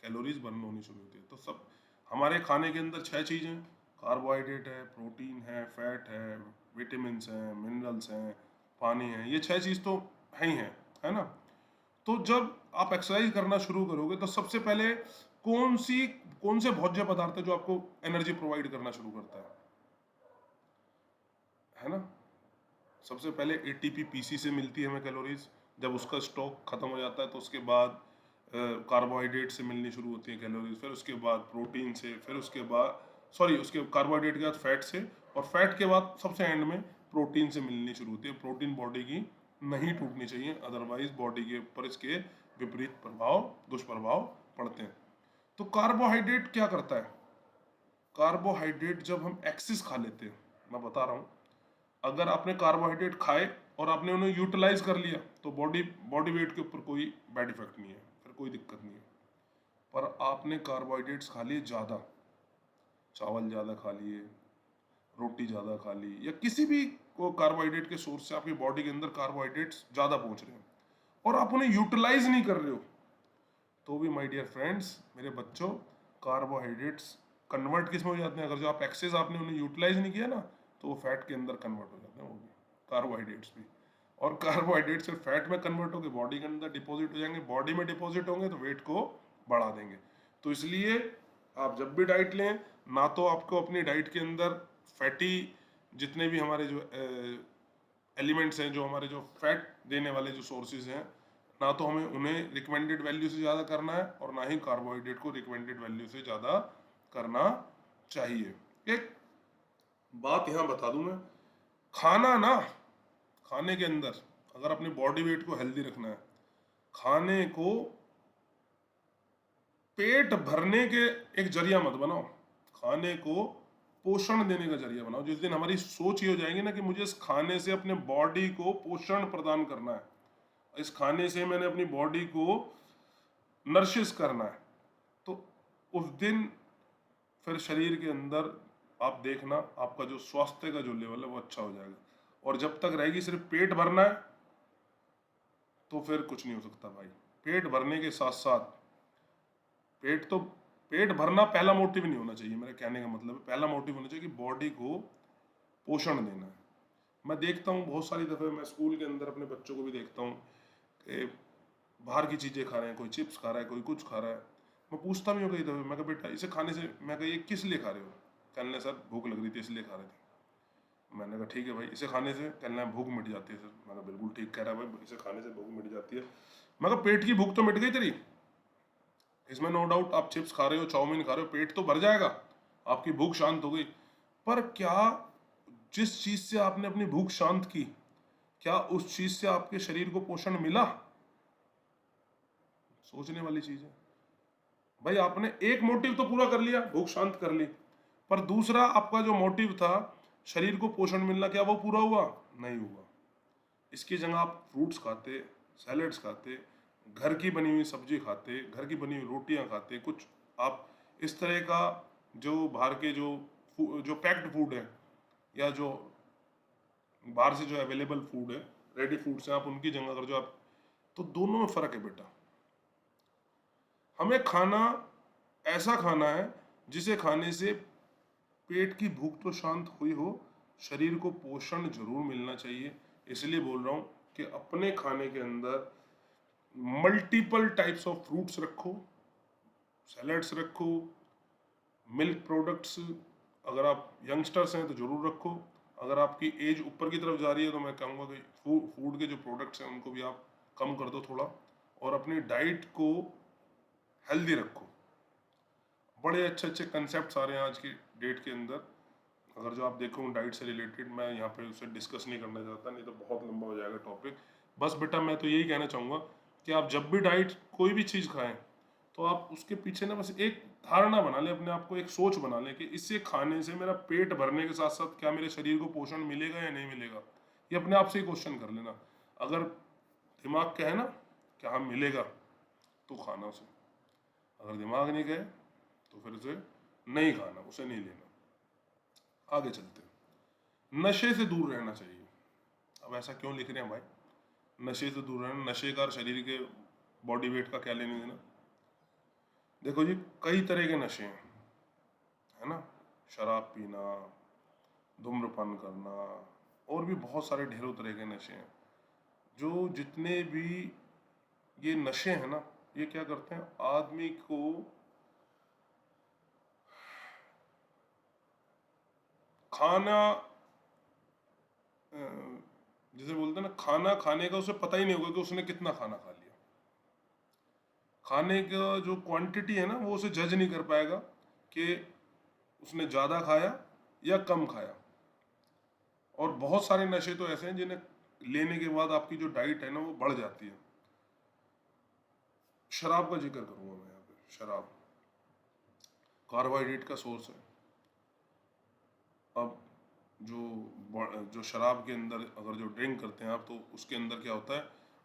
कैलोरीज बर्न होनी शुरू होती है। तो सब हमारे खाने के अंदर 6 चीजें, कार्बोहाइड्रेट है, प्रोटीन है, फैट है, विटामिन हैं, मिनरल्स हैं, पानी है, ये 6 चीज तो है ना? तो जब आप एक्सरसाइज करना शुरू करोगे तो सबसे पहले कौन से भोज्य पदार्थ है जो आपको एनर्जी प्रोवाइड करना शुरू करता है ना? सबसे पहले एटीपी पीसी से मिलती है हमें कैलोरीज। जब उसका स्टॉक खत्म हो जाता है तो उसके बाद कार्बोहाइड्रेट से मिलनी शुरू होती है कैलोरीज, फिर उसके बाद प्रोटीन से, फिर उसके बाद उसके कार्बोहाइड्रेट के बाद फैट से, और फैट के बाद सबसे एंड में प्रोटीन से मिलनी शुरू होती है। प्रोटीन बॉडी की नहीं टूटनी चाहिए, अदरवाइज बॉडी के ऊपर इसके विपरीत प्रभाव, दुष्प्रभाव पड़ते हैं। तो कार्बोहाइड्रेट क्या करता है, कार्बोहाइड्रेट जब हम एक्सेस खा लेते हैं, मैं बता रहा हूँ, अगर आपने कार्बोहाइड्रेट खाए और आपने उन्हें यूटिलाइज कर लिया तो बॉडी बॉडी वेट के ऊपर कोई बैड इफेक्ट नहीं है, फिर कोई दिक्कत नहीं है। पर आपने कार्बोहाइड्रेट्स खा लिए ज़्यादा, चावल ज़्यादा खा लिए, रोटी ज़्यादा खा ली, या किसी भी को कार्बोहाइड्रेट के सोर्स से आपकी बॉडी के अंदर कार्बोहाइड्रेट्स ज़्यादा पहुंच रहे हैं और आप उन्हें यूटिलाइज नहीं कर रहे हो, तो भी माय डियर फ्रेंड्स, मेरे बच्चों, कार्बोहाइड्रेट्स कन्वर्ट किस में हो जाते हैं, अगर जो आप एक्सेस आपने उन्हें यूटिलाइज नहीं किया ना तो वो फैट के अंदर कन्वर्ट हो जाते हैं, वो भी कार्बोहाइड्रेट्स भी। और कार्बोहाइड्रेट्स फिर फैट में कन्वर्ट होकर बॉडी के अंदर डिपॉजिट हो जाएंगे, बॉडी में डिपॉजिट होंगे तो वेट को बढ़ा देंगे। तो इसलिए आप जब भी डाइट लें, ना तो आपको अपनी डाइट के अंदर फैटी जितने भी हमारे जो एलिमेंट्स हैं, जो हमारे जो फैट देने वाले जो सोर्सेज हैं, ना तो हमें उन्हें रिकमेंडेड वैल्यू से ज़्यादा करना है और ना ही कार्बोहाइड्रेट को रिकमेंडेड वैल्यू से ज़्यादा करना चाहिए। एक बात यहाँ बता दूं मैं, खाना ना, खाने के अंदर अगर अपने बॉडी वेट को हेल्दी रखना है, खाने को पेट भरने के एक जरिया मत बनाओ, खाने को पोषण देने का जरिया बनाओ। जिस दिन हमारी सोच ये हो जाएगी ना कि मुझे इस खाने से अपने बॉडी को पोषण प्रदान करना है, इस खाने से मैंने अपनी बॉडी को नर्शिश करना है, तो उस दिन फिर शरीर के अंदर आप देखना आपका जो स्वास्थ्य का जो लेवल है वो अच्छा हो जाएगा। और जब तक रहेगी सिर्फ पेट भरना है तो फिर कुछ नहीं हो सकता भाई। पेट भरने के साथ साथ पेट तो पेट भरना पहला मोटिव नहीं होना चाहिए, मेरे कहने का मतलब है पहला मोटिव होना चाहिए कि बॉडी को पोषण देना है। मैं देखता हूँ बहुत सारी दफ़े, मैं स्कूल के अंदर अपने बच्चों को भी देखता हूँ कि बाहर की चीज़ें खा रहे हैं, कोई चिप्स खा रहा है, कोई कुछ खा रहा है। मैं पूछता भी हूँ कई दफ़े, मैं कहा बेटा इसे खाने से, मैं कहा ये किस लिए खा रहे हो? कहने सर भूख लग रही थी इसलिए खा रहे थे। मैंने कहा ठीक है भाई, इसे खाने से, कहना भूख मिट जाती है सर। मैं कहा बिल्कुल ठीक कह रहा है भाई, इसे खाने से भूख मिट जाती है। मैं कहा पेट की भूख तो मिट गई तेरी, इसमें नो डाउट। आप चिप्स खा रहे हो, चाउमीन खा रहे हो, पेट तो भर जाएगा, आपकी भूख शांत हो गई। पर क्या जिस चीज से आपने अपनी भूख शांत की, क्या उस चीज से आपके शरीर को पोषण मिला? सोचने वाली चीज है भाई। आपने एक मोटिव तो पूरा कर लिया, भूख शांत कर ली, पर दूसरा आपका जो मोटिव था शरीर को पोषण मिलना, क्या वो पूरा हुआ? नहीं हुआ। इसकी जगह आप फ्रूट्स खाते, सैलेड्स खाते, घर की बनी हुई सब्जी खाते, घर की बनी हुई रोटियां खाते, कुछ आप इस तरह का जो बाहर के जो पैक्ड फूड है या जो बाहर से जो अवेलेबल फूड है, रेडी फूड्स हैं, आप उनकी जगह अगर जो आप, तो दोनों में फर्क है बेटा। हमें खाना ऐसा खाना है जिसे खाने से पेट की भूख तो शांत हुई हो, शरीर को पोषण जरूर मिलना चाहिए। इसलिए बोल रहा हूं कि अपने खाने के अंदर मल्टीपल टाइप्स ऑफ फ्रूट्स रखो, सैलेड्स रखो, मिल्क प्रोडक्ट्स, अगर आप यंगस्टर्स हैं तो जरूर रखो। अगर आपकी एज ऊपर की तरफ जा रही है तो मैं कहूँगा कि फूड के जो प्रोडक्ट्स हैं उनको भी आप कम कर दो थोड़ा, और अपनी डाइट को हेल्दी रखो। बड़े अच्छे अच्छे कंसेप्ट आ रहे हैं आज की डेट के अंदर, अगर जो आप देखो डाइट से रिलेटेड, मैं यहाँ पे उसे डिस्कस नहीं करना चाहता, नहीं तो बहुत लंबा हो जाएगा टॉपिक। बस बेटा मैं तो यही कहना चाहूँगा कि आप जब भी डाइट कोई भी चीज़ खाएं तो आप उसके पीछे ना बस एक धारणा बना लें, अपने आप को एक सोच बना लें कि इसे खाने से मेरा पेट भरने के साथ साथ क्या मेरे शरीर को पोषण मिलेगा या नहीं मिलेगा। ये अपने आप से ही क्वेश्चन कर लेना। अगर दिमाग कहे ना कि हाँ मिलेगा तो खाना उसे, अगर दिमाग नहीं कहे तो फिर उसे नहीं खाना, उसे नहीं लेना। आगे चलते हैं। नशे से दूर रहना चाहिए। अब ऐसा क्यों लिख रहे हैं भाई, नशे से दूर रहना, नशे का शरीर के बॉडी वेट का क्या लेने देना? देखो जी, कई तरह के नशे हैं, है ना। शराब पीना, धूम्रपान करना, और भी बहुत सारे ढेरों तरह के नशे हैं। जो जितने भी ये नशे हैं ना, ये क्या करते हैं, आदमी को खाना, जैसे बोलते हैं ना, खाना खाने का उसे पता ही नहीं होगा कि उसने कितना खाना खा लिया। खाने का जो क्वांटिटी है ना, वो उसे जज नहीं कर पाएगा कि उसने ज़्यादा खाया या कम खाया। और बहुत सारे नशे तो ऐसे हैं जिन्हें लेने के बाद आपकी जो डाइट है ना वो बढ़ जाती है। शराब का जिक्र करूंगा मैं यहाँ पे। शराब कार्बोहाइड्रेट का सोर्स है। अब जो शराब के अंदर अगर जो ड्रिंक करते हैं आप, तो उसके अंदर क्या होता है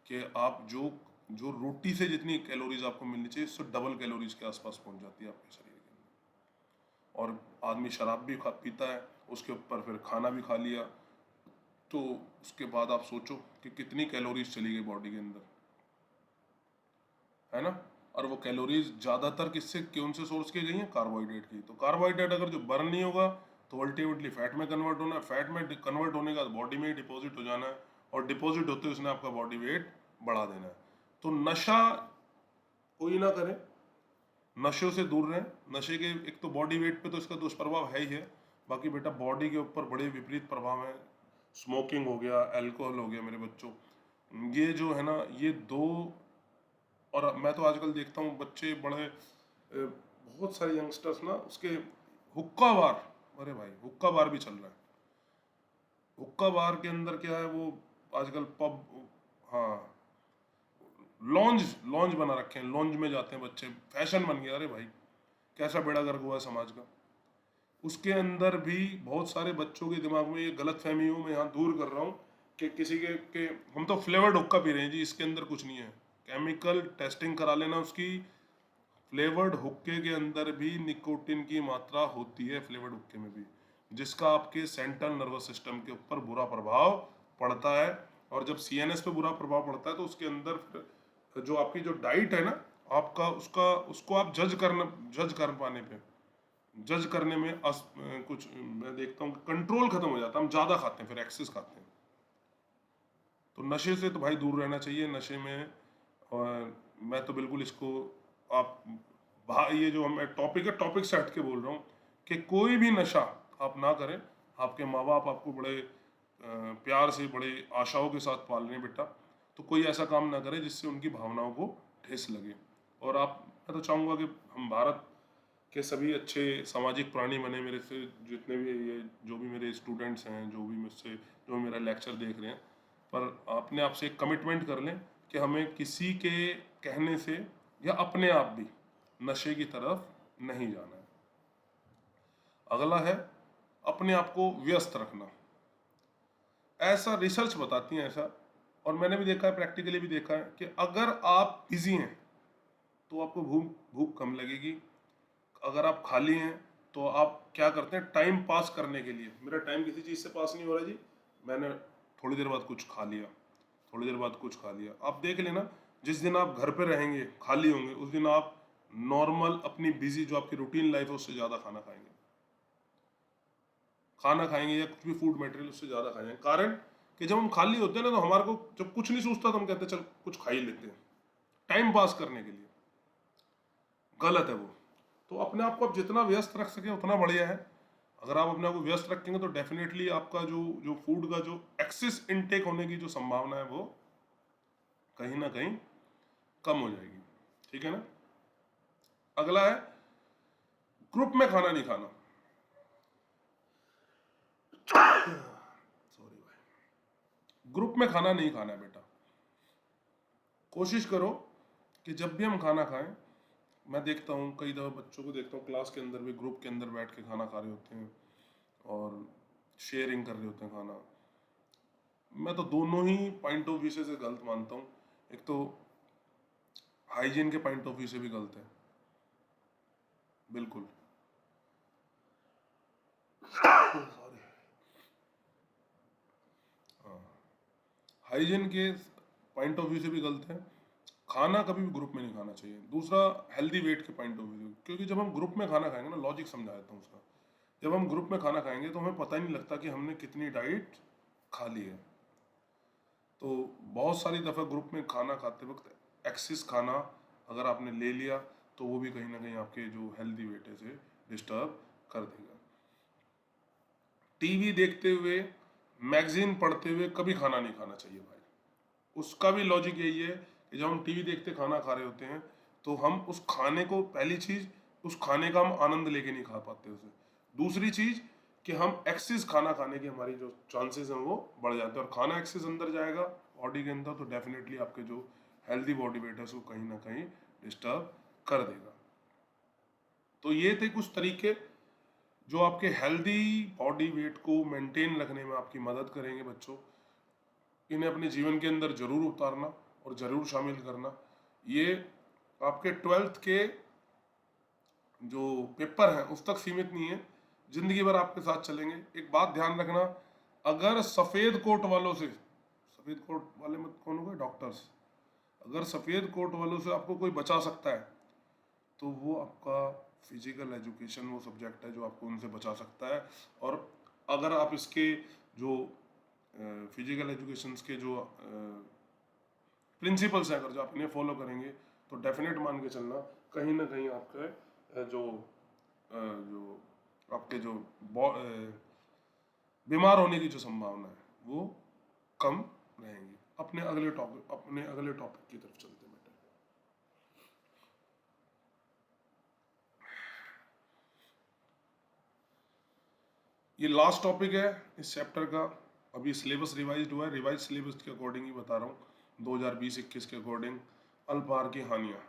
कि आप जो जो रोटी से जितनी कैलोरीज आपको मिलनी चाहिए उससे डबल कैलोरीज के आसपास पहुंच जाती है आपके शरीर के अंदर। और आदमी शराब भी पीता है, उसके ऊपर फिर खाना भी खा लिया, तो उसके बाद आप सोचो कि कितनी कैलोरीज चली गई बॉडी के अंदर, है ना। और वो कैलोरीज ज़्यादातर किससे, कौन से सोर्स की गई हैं? कार्बोहाइड्रेट की। तो कार्बोहाइड्रेट अगर जो बर्न नहीं होगा तो अल्टीमेटली फैट में कन्वर्ट होना है, फैट में कन्वर्ट होने का बॉडी में ही डिपॉजिट हो जाना है, और डिपॉजिट होते उसने आपका बॉडी वेट बढ़ा देना है। तो नशा कोई ना करे, नशों से दूर रहें। नशे के एक तो बॉडी वेट पे तो इसका दुष्प्रभाव है ही है, बाकी बेटा बॉडी के ऊपर बड़े विपरीत प्रभाव हैं। स्मोकिंग हो गया, अल्कोहल हो गया मेरे बच्चों, ये जो है ना, ये दो। और मैं तो आजकल देखता हूँ बच्चे बड़े बहुत सारे यंगस्टर्स ना, उसके हुक्का बार, अरे भाई हुक्का बार भी चल रहा है। हुक्का बार के अंदर क्या है, वो आजकल पब, हाँ, लॉन्ज लॉन्ज बना रखे हैं, लॉन्ज में जाते हैं बच्चे, फैशन बन गया। अरे भाई कैसा बेड़ा गर्क हुआ है समाज का। उसके अंदर भी बहुत सारे बच्चों के दिमाग में ये गलत फहमी हो, मैं यहाँ दूर कर रहा हूँ कि किसी के हम तो फ्लेवर्ड हुक्का पी रहे हैं जी, इसके अंदर कुछ नहीं है। केमिकल टेस्टिंग करा लेना उसकी। फ्लेवर्ड हुक्के के अंदर भी निकोटिन की मात्रा होती है, फ्लेवर्ड हुक्के में भी, जिसका आपके सेंट्रल नर्वस सिस्टम के ऊपर बुरा प्रभाव पड़ता है। और जब सीएनएस पे बुरा प्रभाव पड़ता है तो उसके अंदर जो आपकी जो डाइट है ना, आपका उसको आप जज कर पाने पे, जज करने में कुछ मैं देखता हूँ कंट्रोल खत्म हो जाता है, हम ज़्यादा खाते हैं, फिर एक्सेस खाते हैं। तो नशे से तो भाई दूर रहना चाहिए। नशे में मैं तो बिल्कुल इसको आप ये जो हम टॉपिक है, टॉपिक से हट के बोल रहा हूँ कि कोई भी नशा आप ना करें। आपके माँ बाप आपको बड़े प्यार से, बड़े आशाओं के साथ पाल रहे हैं बेटा, तो कोई ऐसा काम ना करे जिससे उनकी भावनाओं को ठेस लगे। और मैं तो चाहूँगा कि हम भारत के सभी अच्छे सामाजिक प्राणी बने। मेरे से जितने भी ये जो भी मेरे स्टूडेंट्स हैं, जो भी मुझसे जो मेरा लेक्चर देख रहे हैं, पर अपने आप से एक कमिटमेंट कर लें कि हमें किसी के कहने से या अपने आप भी नशे की तरफ नहीं जाना है। अगला है अपने आप को व्यस्त रखना। ऐसा रिसर्च बताती है ऐसा, और मैंने भी देखा है, प्रैक्टिकली भी देखा है कि अगर आप बिजी हैं तो आपको भूख भूख कम लगेगी। अगर आप खाली हैं तो आप क्या करते हैं, टाइम पास करने के लिए, मेरा टाइम किसी चीज़ से पास नहीं हो रहा जी, मैंने थोड़ी देर बाद कुछ खा लिया, थोड़ी देर बाद कुछ खा लिया। आप देख लेना, जिस दिन आप घर पे रहेंगे, खाली होंगे, उस दिन आप नॉर्मल अपनी बिजी जो आपकी रूटीन लाइफ है उससे ज़्यादा खाना खाएंगे, या कुछ भी फूड मटेरियल उससे ज़्यादा खाएंगे। कारण कि जब हम खाली होते हैं ना, तो हमारे को जब कुछ नहीं सोचता तो हम कहते हैं चल कुछ खा ही लेते हैं, टाइम पास करने के लिए। गलत है वो। तो अपने आप को आप जितना व्यस्त रख सके उतना बढ़िया है। अगर आप अपने आप को व्यस्त रखेंगे तो डेफिनेटली आपका जो जो फूड का जो एक्सेस इनटेक होने की जो संभावना है वो कहीं ना कहीं कम हो जाएगी। ठीक है ना। अगला है ग्रुप में खाना नहीं खाना। सॉरी भाई, ग्रुप में खाना नहीं खाना है बेटा। कोशिश करो कि जब भी हम खाना खाएं, मैं देखता हूँ कई दफ़ा बच्चों को देखता हूँ क्लास के अंदर भी ग्रुप के अंदर बैठ के खाना खा रहे होते हैं और शेयरिंग कर रहे होते हैं खाना। मैं तो दोनों ही पॉइंट ऑफ व्यू से गलत मानता हूँ। एक तो हाइजीन के पॉइंट ऑफ व्यू से भी गलत है, बिल्कुल। सॉरी। हाँ, हाइजीन के पॉइंट ऑफ व्यू से भी गलत है। खाना कभी भी ग्रुप में नहीं खाना चाहिए। दूसरा, हेल्दी वेट के पॉइंट ऑफ व्यू, क्योंकि जब हम ग्रुप में खाना खाएंगे ना, लॉजिक समझा देता हूँ उसका। जब हम ग्रुप में खाना खाएंगे तो हमें पता ही नहीं लगता कि हमने कितनी डाइट खा ली है। तो बहुत सारी दफ़ा ग्रुप में खाना खाते वक्त एक्सेस खाना अगर आपने ले लिया तो वो भी कहीं ना कहीं आपके जो हेल्दी वेट है से डिस्टर्ब कर देगा। टीवी देखते हुए, मैगजीन पढ़ते हुए कभी खाना नहीं खाना चाहिए भाई। उसका भी लॉजिक यही है कि जब हम टीवी देखते खाना खा रहे होते हैं तो हम उस खाने को, पहली चीज उस खाने का हम आनंद लेके नहीं खा पाते उसे। दूसरी चीज कि हम एक्सेस खाना खाने की हमारी जो चांसेस हैं वो बढ़ जाते हैं, और खाना एक्सेस अंदर जाएगा बॉडी के अंदर तो डेफिनेटली आपके जो हेल्दी बॉडी वेट है उसको कहीं ना कहीं डिस्टर्ब कर देगा। तो ये थे कुछ तरीके जो आपके हेल्दी बॉडी वेट को मेंटेन रखने में आपकी मदद करेंगे बच्चों। इन्हें अपने जीवन के अंदर जरूर उतारना और जरूर शामिल करना। ये आपके 12th के जो पेपर हैं उस तक सीमित नहीं है, जिंदगी भर आपके साथ चलेंगे। एक बात ध्यान रखना, अगर सफेद कोट वालों से, सफेद कोट वाले मत कौन होगा, डॉक्टर्स, अगर सफेद कोट वालों से आपको कोई बचा सकता है तो वो आपका फिजिकल एजुकेशन वो सब्जेक्ट है जो आपको उनसे बचा सकता है। और अगर आप इसके जो फिजिकल एजुकेशन के जो प्रिंसिपल्स हैं, अगर जो आप इन्हें फॉलो करेंगे तो डेफिनेट मान के चलना कहीं ना कहीं आपके जो आपके जो बीमार होने की जो संभावना है वो कम रहेंगी। अपने अगले टॉपिक की तरफ चलते हैं बेटा। ये लास्ट टॉपिक है इस चैप्टर का। अभी सिलेबस रिवाइज हुआ है, रिवाइज सिलेबस के अकॉर्डिंग ही बता रहा हूँ, 2020-21 के अकॉर्डिंग। अल्पहार की हानियाँ।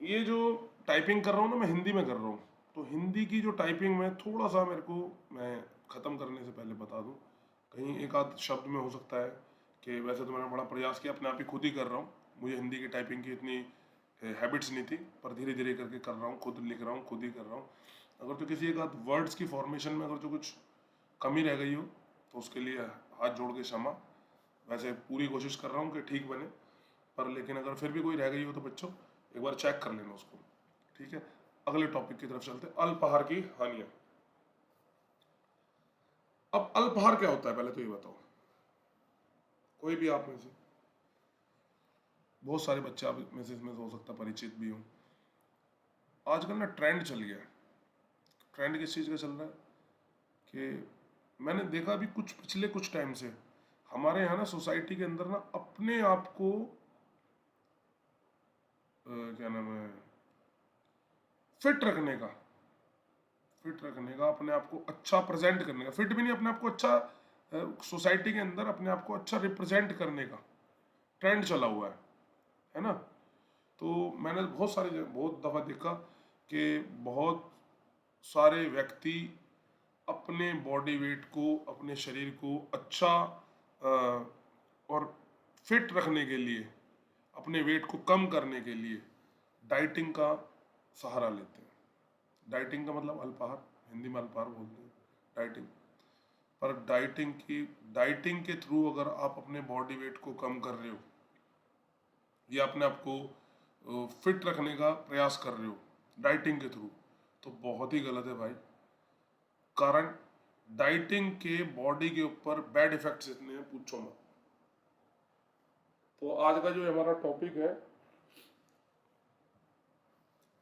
ये जो टाइपिंग कर रहा हूँ ना, मैं हिंदी में कर रहा हूँ, तो हिंदी की जो टाइपिंग में थोड़ा सा मेरे को, मैं ख़त्म करने से पहले बता दूँ, कहीं एक आध शब्द में हो सकता है कि, वैसे तो मैंने बड़ा प्रयास किया, अपने आप ही खुद ही कर रहा हूँ, मुझे हिंदी की टाइपिंग की इतनी हैबिट्स नहीं थी, पर धीरे धीरे करके कर रहा हूँ, खुद लिख रहा हूँ, खुद ही कर रहा हूँ। अगर तो किसी एक आध वर्ड्स की फॉर्मेशन में अगर जो कुछ कमी रह गई हो तो उसके लिए हाथ जोड़ के क्षमा। वैसे पूरी कोशिश कर रहा हूँ कि ठीक बने। पर लेकिन अगर फिर भी कोई रह गई हो तो बच्चों एक बार चेक कर लेना उसको। ठीक है, अगले टॉपिक की तरफ चलते हैं, अल्पाहार की हानियां। अब अल्पाहार क्या होता है पहले तो ये बताओ, कोई भी आप में से, बहुत सारे बच्चे आप में से इसमें हो सकता परिचित भी हो। आजकल ना ट्रेंड चल गया है। ट्रेंड किस चीज़ का चल रहा है कि मैंने देखा अभी पिछले कुछ टाइम से हमारे यहाँ ना सोसाइटी के अंदर ना अपने आप को क्या नाम है, फिट रखने का, अपने आप को अच्छा प्रेजेंट करने का, फिट भी नहीं, अपने आप को अच्छा सोसाइटी के अंदर अपने आप को अच्छा रिप्रेजेंट करने का ट्रेंड चला हुआ है ना। तो मैंने बहुत दफ़ा देखा कि बहुत सारे व्यक्ति अपने बॉडी वेट को, अपने शरीर को अच्छा और फिट रखने के लिए, अपने वेट को कम करने के लिए डाइटिंग का सहारा लेते हैं। डाइटिंग का मतलब अल्पाहार, हिंदी में अल्पाहार बोलते हैं डाइटिंग। पर डाइटिंग के थ्रू अगर आप अपने बॉडी वेट को कम कर रहे हो या अपने आप को फिट रखने का प्रयास कर रहे हो डाइटिंग के थ्रू, तो बहुत ही गलत है भाई। कारण डाइटिंग के बॉडी के ऊपर बैड इफेक्ट्स इतने हैं, पूछो मत। तो आज का जो हमारा टॉपिक है,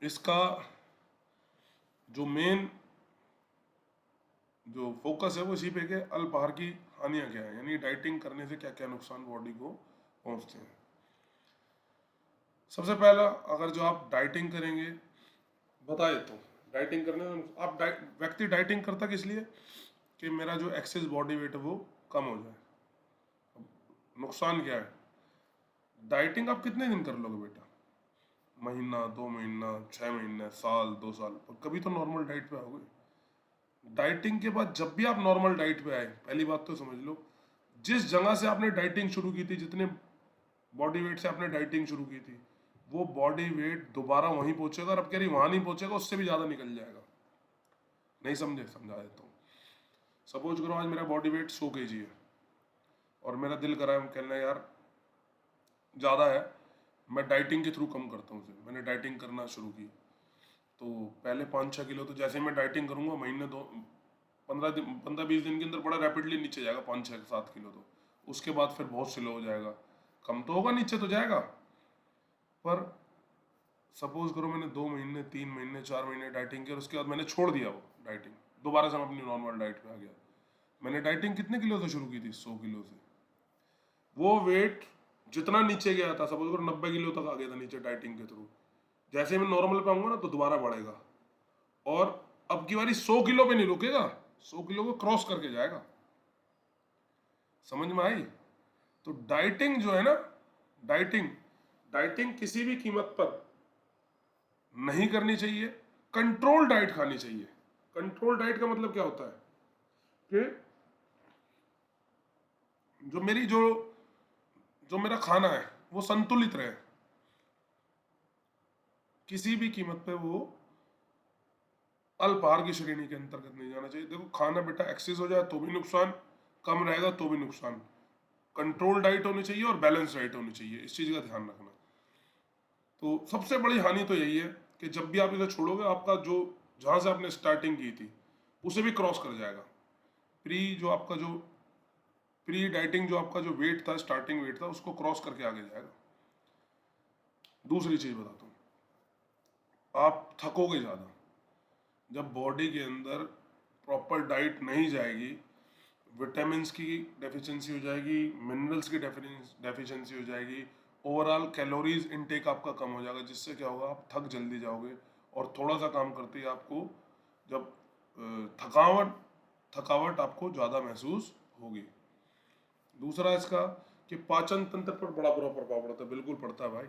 इसका जो मेन जो फोकस है वो इसी पे कि अल्पाहार की हानियां क्या है, यानी डाइटिंग करने से क्या क्या नुकसान बॉडी को पहुंचते हैं। सबसे पहला, अगर जो आप डाइटिंग करेंगे, बता देता हूँ, डाइटिंग करने में आप व्यक्ति डाइटिंग करता किस लिए कि मेरा जो एक्सेस बॉडी वेट है वो कम हो जाए। नुकसान क्या है, डाइटिंग आप कितने दिन कर लोगे बेटा, महीना, 2 महीना, 6 महीने, साल, 2 साल, और कभी तो नॉर्मल डाइट पे आओगे। डाइटिंग के बाद जब भी आप नॉर्मल डाइट पे आए, पहली बात तो समझ लो, जिस जगह से आपने डाइटिंग शुरू की थी, जितने बॉडी वेट से आपने डाइटिंग शुरू की थी, वो बॉडी वेट दोबारा वहीं पहुंचेगा, और अब कह रही वहां नहीं पहुंचेगा, उससे भी ज्यादा निकल जाएगा। नहीं समझे, समझा देता हूँ। सपोज करो आज मेरा बॉडी वेट 100 kg है और मेरा दिल कर रहा है, कहना यार ज़्यादा है, मैं डाइटिंग के थ्रू कम करता हूँ उसे। मैंने डाइटिंग करना शुरू की, तो पहले 5-6 किलो, तो जैसे मैं डाइटिंग करूँगा महीने 15-20 दिन के अंदर बड़ा रैपिडली नीचे जाएगा, 5-6-7 किलो। तो उसके बाद फिर बहुत स्लो हो जाएगा, कम तो होगा, नीचे तो जाएगा। पर सपोज करो मैंने 2 महीने, 3 महीने, 4 महीने डाइटिंग की और उसके बाद मैंने छोड़ दिया वो डाइटिंग, दोबारा से मैं अपनी नॉर्मल डाइट पे आ गया। मैंने डाइटिंग कितने किलो से शुरू की थी, 100 किलो से। वो वेट जितना नीचे गया था, सपोज करो 90 किलो तक आ गया था नीचे डाइटिंग के थ्रू, जैसे मैं नॉर्मल पे आऊंगा ना तो दोबारा बढ़ेगा, और अब की बारी 100 किलो पे नहीं रुकेगा, 100 किलो को क्रॉस करके जाएगा। समझ में आई। तो डाइटिंग जो है ना, डाइटिंग डाइटिंग किसी भी कीमत पर नहीं करनी चाहिए, कंट्रोल डाइट खानी चाहिए। कंट्रोल डाइट का मतलब क्या होता है कि जो मेरा खाना है वो संतुलित रहे, किसी भी कीमत पे वो अल्पाहार की श्रेणी के अंतर्गत नहीं जाना चाहिए। देखो, खाना बेटा एक्सेस हो जाए तो भी नुकसान, कम रहेगा तो भी नुकसान। कंट्रोल डाइट होनी चाहिए और बैलेंस डाइट होनी चाहिए, इस चीज का ध्यान रखना। तो सबसे बड़ी हानि तो यही है कि जब भी आप इसे छोड़ोगे, आपका जो जहां से आपने स्टार्टिंग की थी उसे भी क्रॉस कर जाएगा। प्री डाइटिंग जो आपका जो वेट था, स्टार्टिंग वेट था, उसको क्रॉस करके आगे जाएगा। दूसरी चीज बताता हूँ, आप थकोगे ज्यादा जब बॉडी के अंदर प्रॉपर डाइट नहीं जाएगी। विटामिन्स की डेफिशिएंसी हो जाएगी, मिनरल्स की डेफिशिएंसी हो जाएगी, ओवरऑल कैलोरीज इनटेक आपका कम हो जाएगा, जिससे क्या होगा, आप थक जल्दी जाओगे, और थोड़ा सा काम करते ही आपको जब थकावट आपको ज़्यादा महसूस होगी। दूसरा इसका कि पाचन तंत्र पर बड़ा बुरा प्रभाव पड़ता है, बिल्कुल पड़ता है भाई।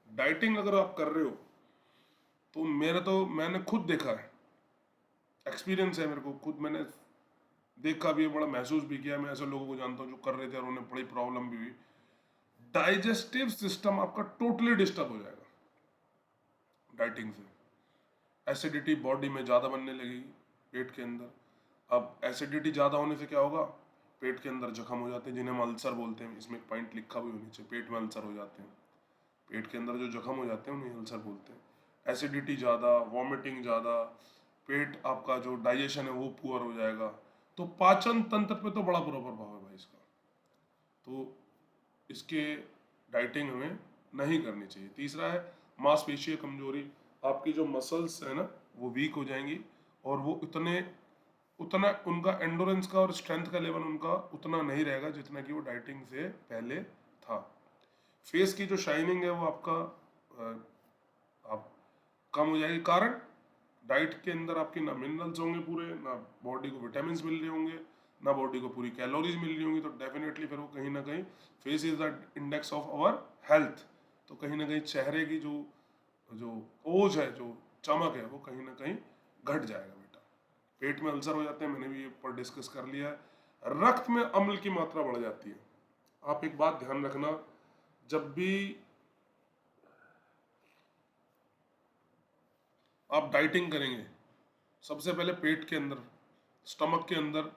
डाइटिंग अगर आप कर रहे हो तो मैंने खुद देखा है, एक्सपीरियंस है मेरे को, खुद मैंने देखा भी है, बड़ा महसूस भी किया। मैं ऐसे लोगों को जानता हूँ जो कर रहे थे और उन्हें बड़ी प्रॉब्लम भी हुई। डाइजेस्टिव सिस्टम आपका टोटली डिस्टर्ब हो जाएगा डाइटिंग से। एसिडिटी बॉडी में ज़्यादा बनने लगेगी, पेट के अंदर। अब एसिडिटी ज़्यादा होने से क्या होगा, पेट के अंदर जख्म हो जाते हैं, जिन्हें हम अल्सर बोलते हैं। इसमें एक पॉइंट लिखा भी होनी चाहिए, पेट में अल्सर हो जाते हैं। पेट के अंदर जो जख्म हो जाते हैं उन्हें अल्सर बोलते हैं। एसिडिटी ज़्यादा, वॉमिटिंग ज़्यादा, पेट आपका जो डाइजेशन है वो पुअर हो जाएगा, तो पाचन तंत्र पे तो बड़ा बुरा प्रभाव है भाई इसका। तो इसके डाइटिंग हमें नहीं करनी चाहिए। तीसरा है मांसपेशीय कमजोरी, आपकी जो मसल्स है ना वो वीक हो जाएंगी और वो उतना उनका एंडोरेंस का और स्ट्रेंथ का लेवल उनका उतना नहीं रहेगा जितना कि वो डाइटिंग से पहले था। फेस की जो शाइनिंग है वो आपका आप कम हो जाएगी। कारण डाइट के अंदर आपके ना मिनरल्स होंगे पूरे, ना बॉडी को विटामिन मिल रहे होंगे, ना बॉडी को पूरी कैलोरीज मिल रही होंगी, तो डेफिनेटली फिर वो कहीं ना कहीं, face is the index of our health, तो कहीं ना कहीं चेहरे की जो जो ओज है, जो चमक है, वो कहीं ना कहीं घट जाएगा बेटा। पेट में अल्सर हो जाते हैं, मैंने भी ये पर डिस्कस कर लिया है। रक्त में अम्ल की मात्रा बढ़ जाती है। आप एक बात ध्यान रखना, जब भी आप डाइटिंग करेंगे, सबसे पहले पेट के अंदर, स्टमक के अंदर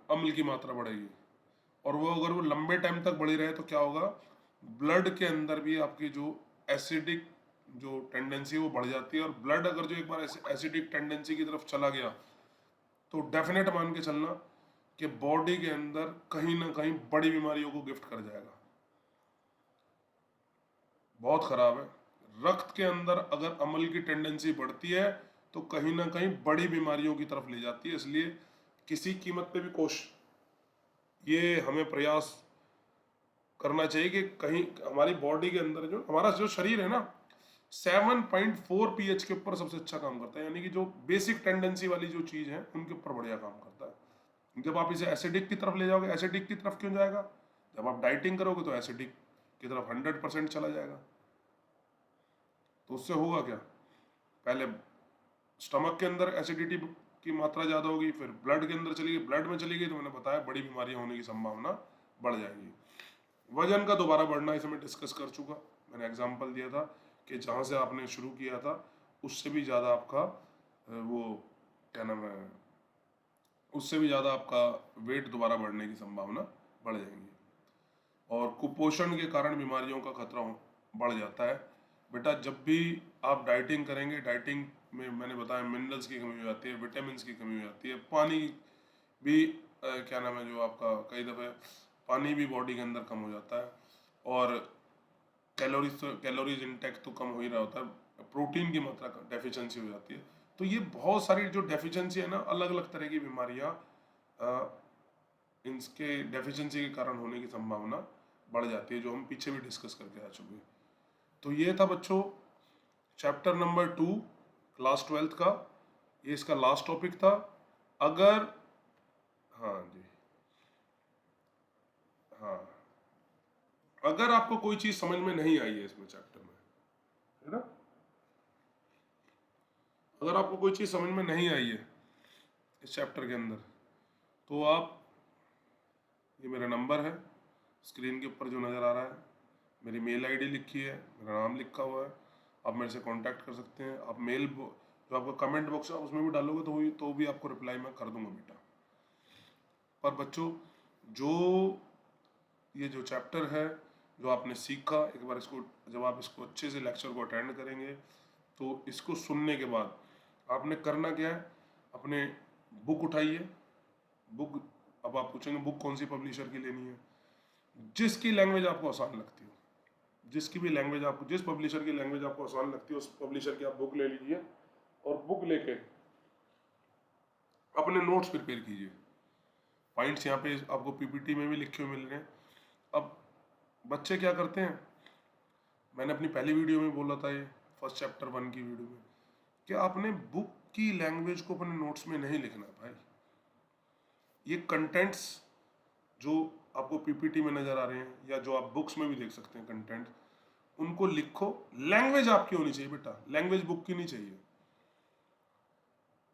अम्ल की मात्रा बढ़ेगी, और वो अगर वो लंबे टाइम तक बढ़ी रहे तो क्या होगा, ब्लड के अंदर भी आपकी जो एसिडिक जो टेंडेंसी है वो बढ़ जाती है। और ब्लड अगर जो एक बार एसिडिक टेंडेंसी की तरफ चला गया तो डेफिनेट मान के चलना कि बॉडी के अंदर कहीं ना कहीं बड़ी बीमारियों को गिफ्ट कर जाएगा। बहुत खराब है। रक्त के अंदर अगर अम्ल की टेंडेंसी बढ़ती है तो कहीं ना कहीं बड़ी बीमारियों की तरफ ले जाती है। इसलिए किसी कीमत पे भी ये हमें प्रयास करना चाहिए कि कहीं हमारी बॉडी के अंदर जो हमारा जो शरीर है ना 7.4 pH के ऊपर सबसे अच्छा काम करता है, यानी कि जो बेसिक टेंडेंसी वाली जो चीज़ है उनके ऊपर बढ़िया काम करता है। जब आप इसे एसिडिक की तरफ ले जाओगे, एसिडिक की तरफ क्यों जाएगा, जब आप डाइटिंग करोगे तो एसिडिक की तरफ 100% चला जाएगा। तो उससे होगा क्या, पहले स्टमक के अंदर एसिडिटी की मात्रा ज़्यादा होगी, फिर ब्लड के अंदर चली गई, ब्लड में चली गई तो मैंने बताया बड़ी बीमारियां होने की संभावना बढ़ जाएगी। वजन का दोबारा बढ़ना, इसे मैं डिस्कस कर चुका, मैंने एग्जांपल दिया था कि जहाँ से आपने शुरू किया था उससे भी ज़्यादा आपका वो क्या नाम है, उससे भी ज़्यादा आपका वेट दोबारा बढ़ने की संभावना बढ़ जाएगी। और कुपोषण के कारण बीमारियों का खतरा बढ़ जाता है। बेटा जब भी आप डाइटिंग करेंगे, डाइटिंग में मैंने बताया मिनरल्स की कमी हो जाती है, विटामिन की कमी हो जाती है, पानी भी क्या नाम है जो आपका कई दफ़े पानी भी बॉडी के अंदर कम हो जाता है, और कैलोरीज इंटेक तो कम हो ही रहा होता है, प्रोटीन की मात्रा डेफिशिएंसी हो जाती है। तो ये बहुत सारी जो डेफिशिएंसी है ना, अलग अलग तरह की बीमारियाँ इनके डेफिशिएंसी के कारण होने की संभावना बढ़ जाती है, जो हम पीछे भी डिस्कस करके आ चुके हैं। तो ये था बच्चों चैप्टर नंबर 2 क्लास 12th का, ये इसका लास्ट टॉपिक था। अगर हाँ जी हाँ, अगर आपको कोई चीज समझ में नहीं आई है इसमें चैप्टर में, है ना, अगर आपको कोई चीज समझ में नहीं आई है इस चैप्टर के अंदर, तो आप, ये मेरा नंबर है स्क्रीन के ऊपर जो नज़र आ रहा है, मेरी मेल आईडी लिखी है, मेरा नाम लिखा हुआ है, आप मेरे से कांटेक्ट कर सकते हैं। आप मेल जो आपका कमेंट बॉक्स है उसमें भी डालोगे तो भी आपको रिप्लाई मैं कर दूंगा बेटा। पर बच्चों जो ये जो चैप्टर है जो आपने सीखा, एक बार इसको जब आप इसको अच्छे से लेक्चर को अटेंड करेंगे तो इसको सुनने के बाद आपने करना क्या है, अपने बुक उठाइए, बुक, अब आप पूछेंगे बुक कौन सी पब्लिशर की लेनी है, जिसकी लैंग्वेज आपको आसान लगती हो, जिसकी भी लैंग्वेज आपको, जिस पब्लिशर की लैंग्वेज आपको आसान लगती है उस पब्लिशर की आप बुक ले लीजिए, और बुक लेके अपने नोट्स प्रिपेयर कीजिए। पॉइंट्स यहाँ पे आपको पीपीटी में भी लिखे हुए मिल रहे हैं। अब बच्चे क्या करते हैं, मैंने अपनी पहली वीडियो में बोला था, ये फर्स्ट चैप्टर 1 की वीडियो में, कि आपने बुक की लैंग्वेज को अपने नोट्स में नहीं लिखना भाई। ये कंटेंट्स जो आपको पीपीटी में नजर आ रहे हैं या जो आप बुक्स में भी देख सकते हैं कंटेंट, उनको लिखो, लैंग्वेज आपकी होनी चाहिए बेटा, लैंग्वेज बुक की नहीं चाहिए।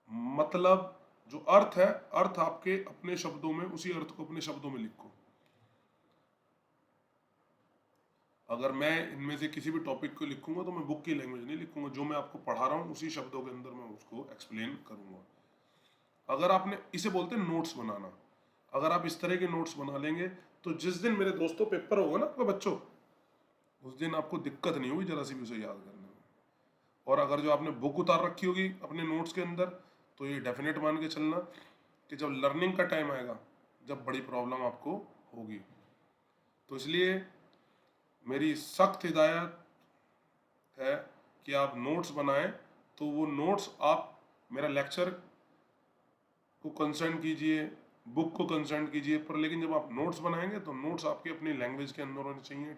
मतलब जो अर्थ है, अर्थ आपके अपने शब्दों में, उसी अर्थ को अपने शब्दों में लिखो। अगर मैं इनमें से किसी भी टॉपिक को लिखूंगा तो मैं बुक की लैंग्वेज नहीं लिखूंगा, जो मैं आपको पढ़ा रहा हूँ उसी शब्दों के अंदर मैं उसको एक्सप्लेन करूंगा। अगर आपने, इसे बोलते हैं नोट्स बनाना, अगर आप इस तरह के नोट्स बना लेंगे तो जिस दिन मेरे दोस्तों पेपर होगा ना आपका बच्चों, उस दिन आपको दिक्कत नहीं होगी जरा सी भी उसे याद करने में। और अगर जो आपने बुक उतार रखी होगी अपने नोट्स के अंदर, तो ये डेफिनेट मान के चलना कि जब लर्निंग का टाइम आएगा, जब बड़ी प्रॉब्लम आपको होगी। तो इसलिए मेरी सख्त हिदायत है कि आप नोट्स बनाएं। तो वो नोट्स आप मेरा लेक्चर को कंसर्न कीजिए, बुक को कंसर्न कीजिए, पर लेकिन जब आप नोट्स बनाएंगे तो नोट्स आपके अपनी लैंग्वेज के अंदर होने चाहिए,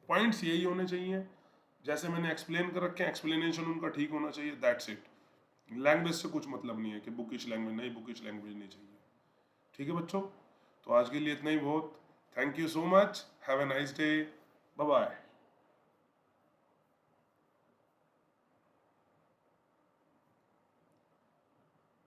पॉइंट्स यही होने चाहिए जैसे मैंने एक्सप्लेन कर रखे हैं, एक्सप्लेनेशन उनका ठीक होना चाहिए, दैट्स इट। लैंग्वेज से कुछ मतलब नहीं है कि बुकिश लैंग्वेज नहीं, बुकिश लैंग्वेज नहीं चाहिए। ठीक है बच्चों, तो आज के लिए इतना ही बहुत। Thank you so much, have a nice day, bye bye.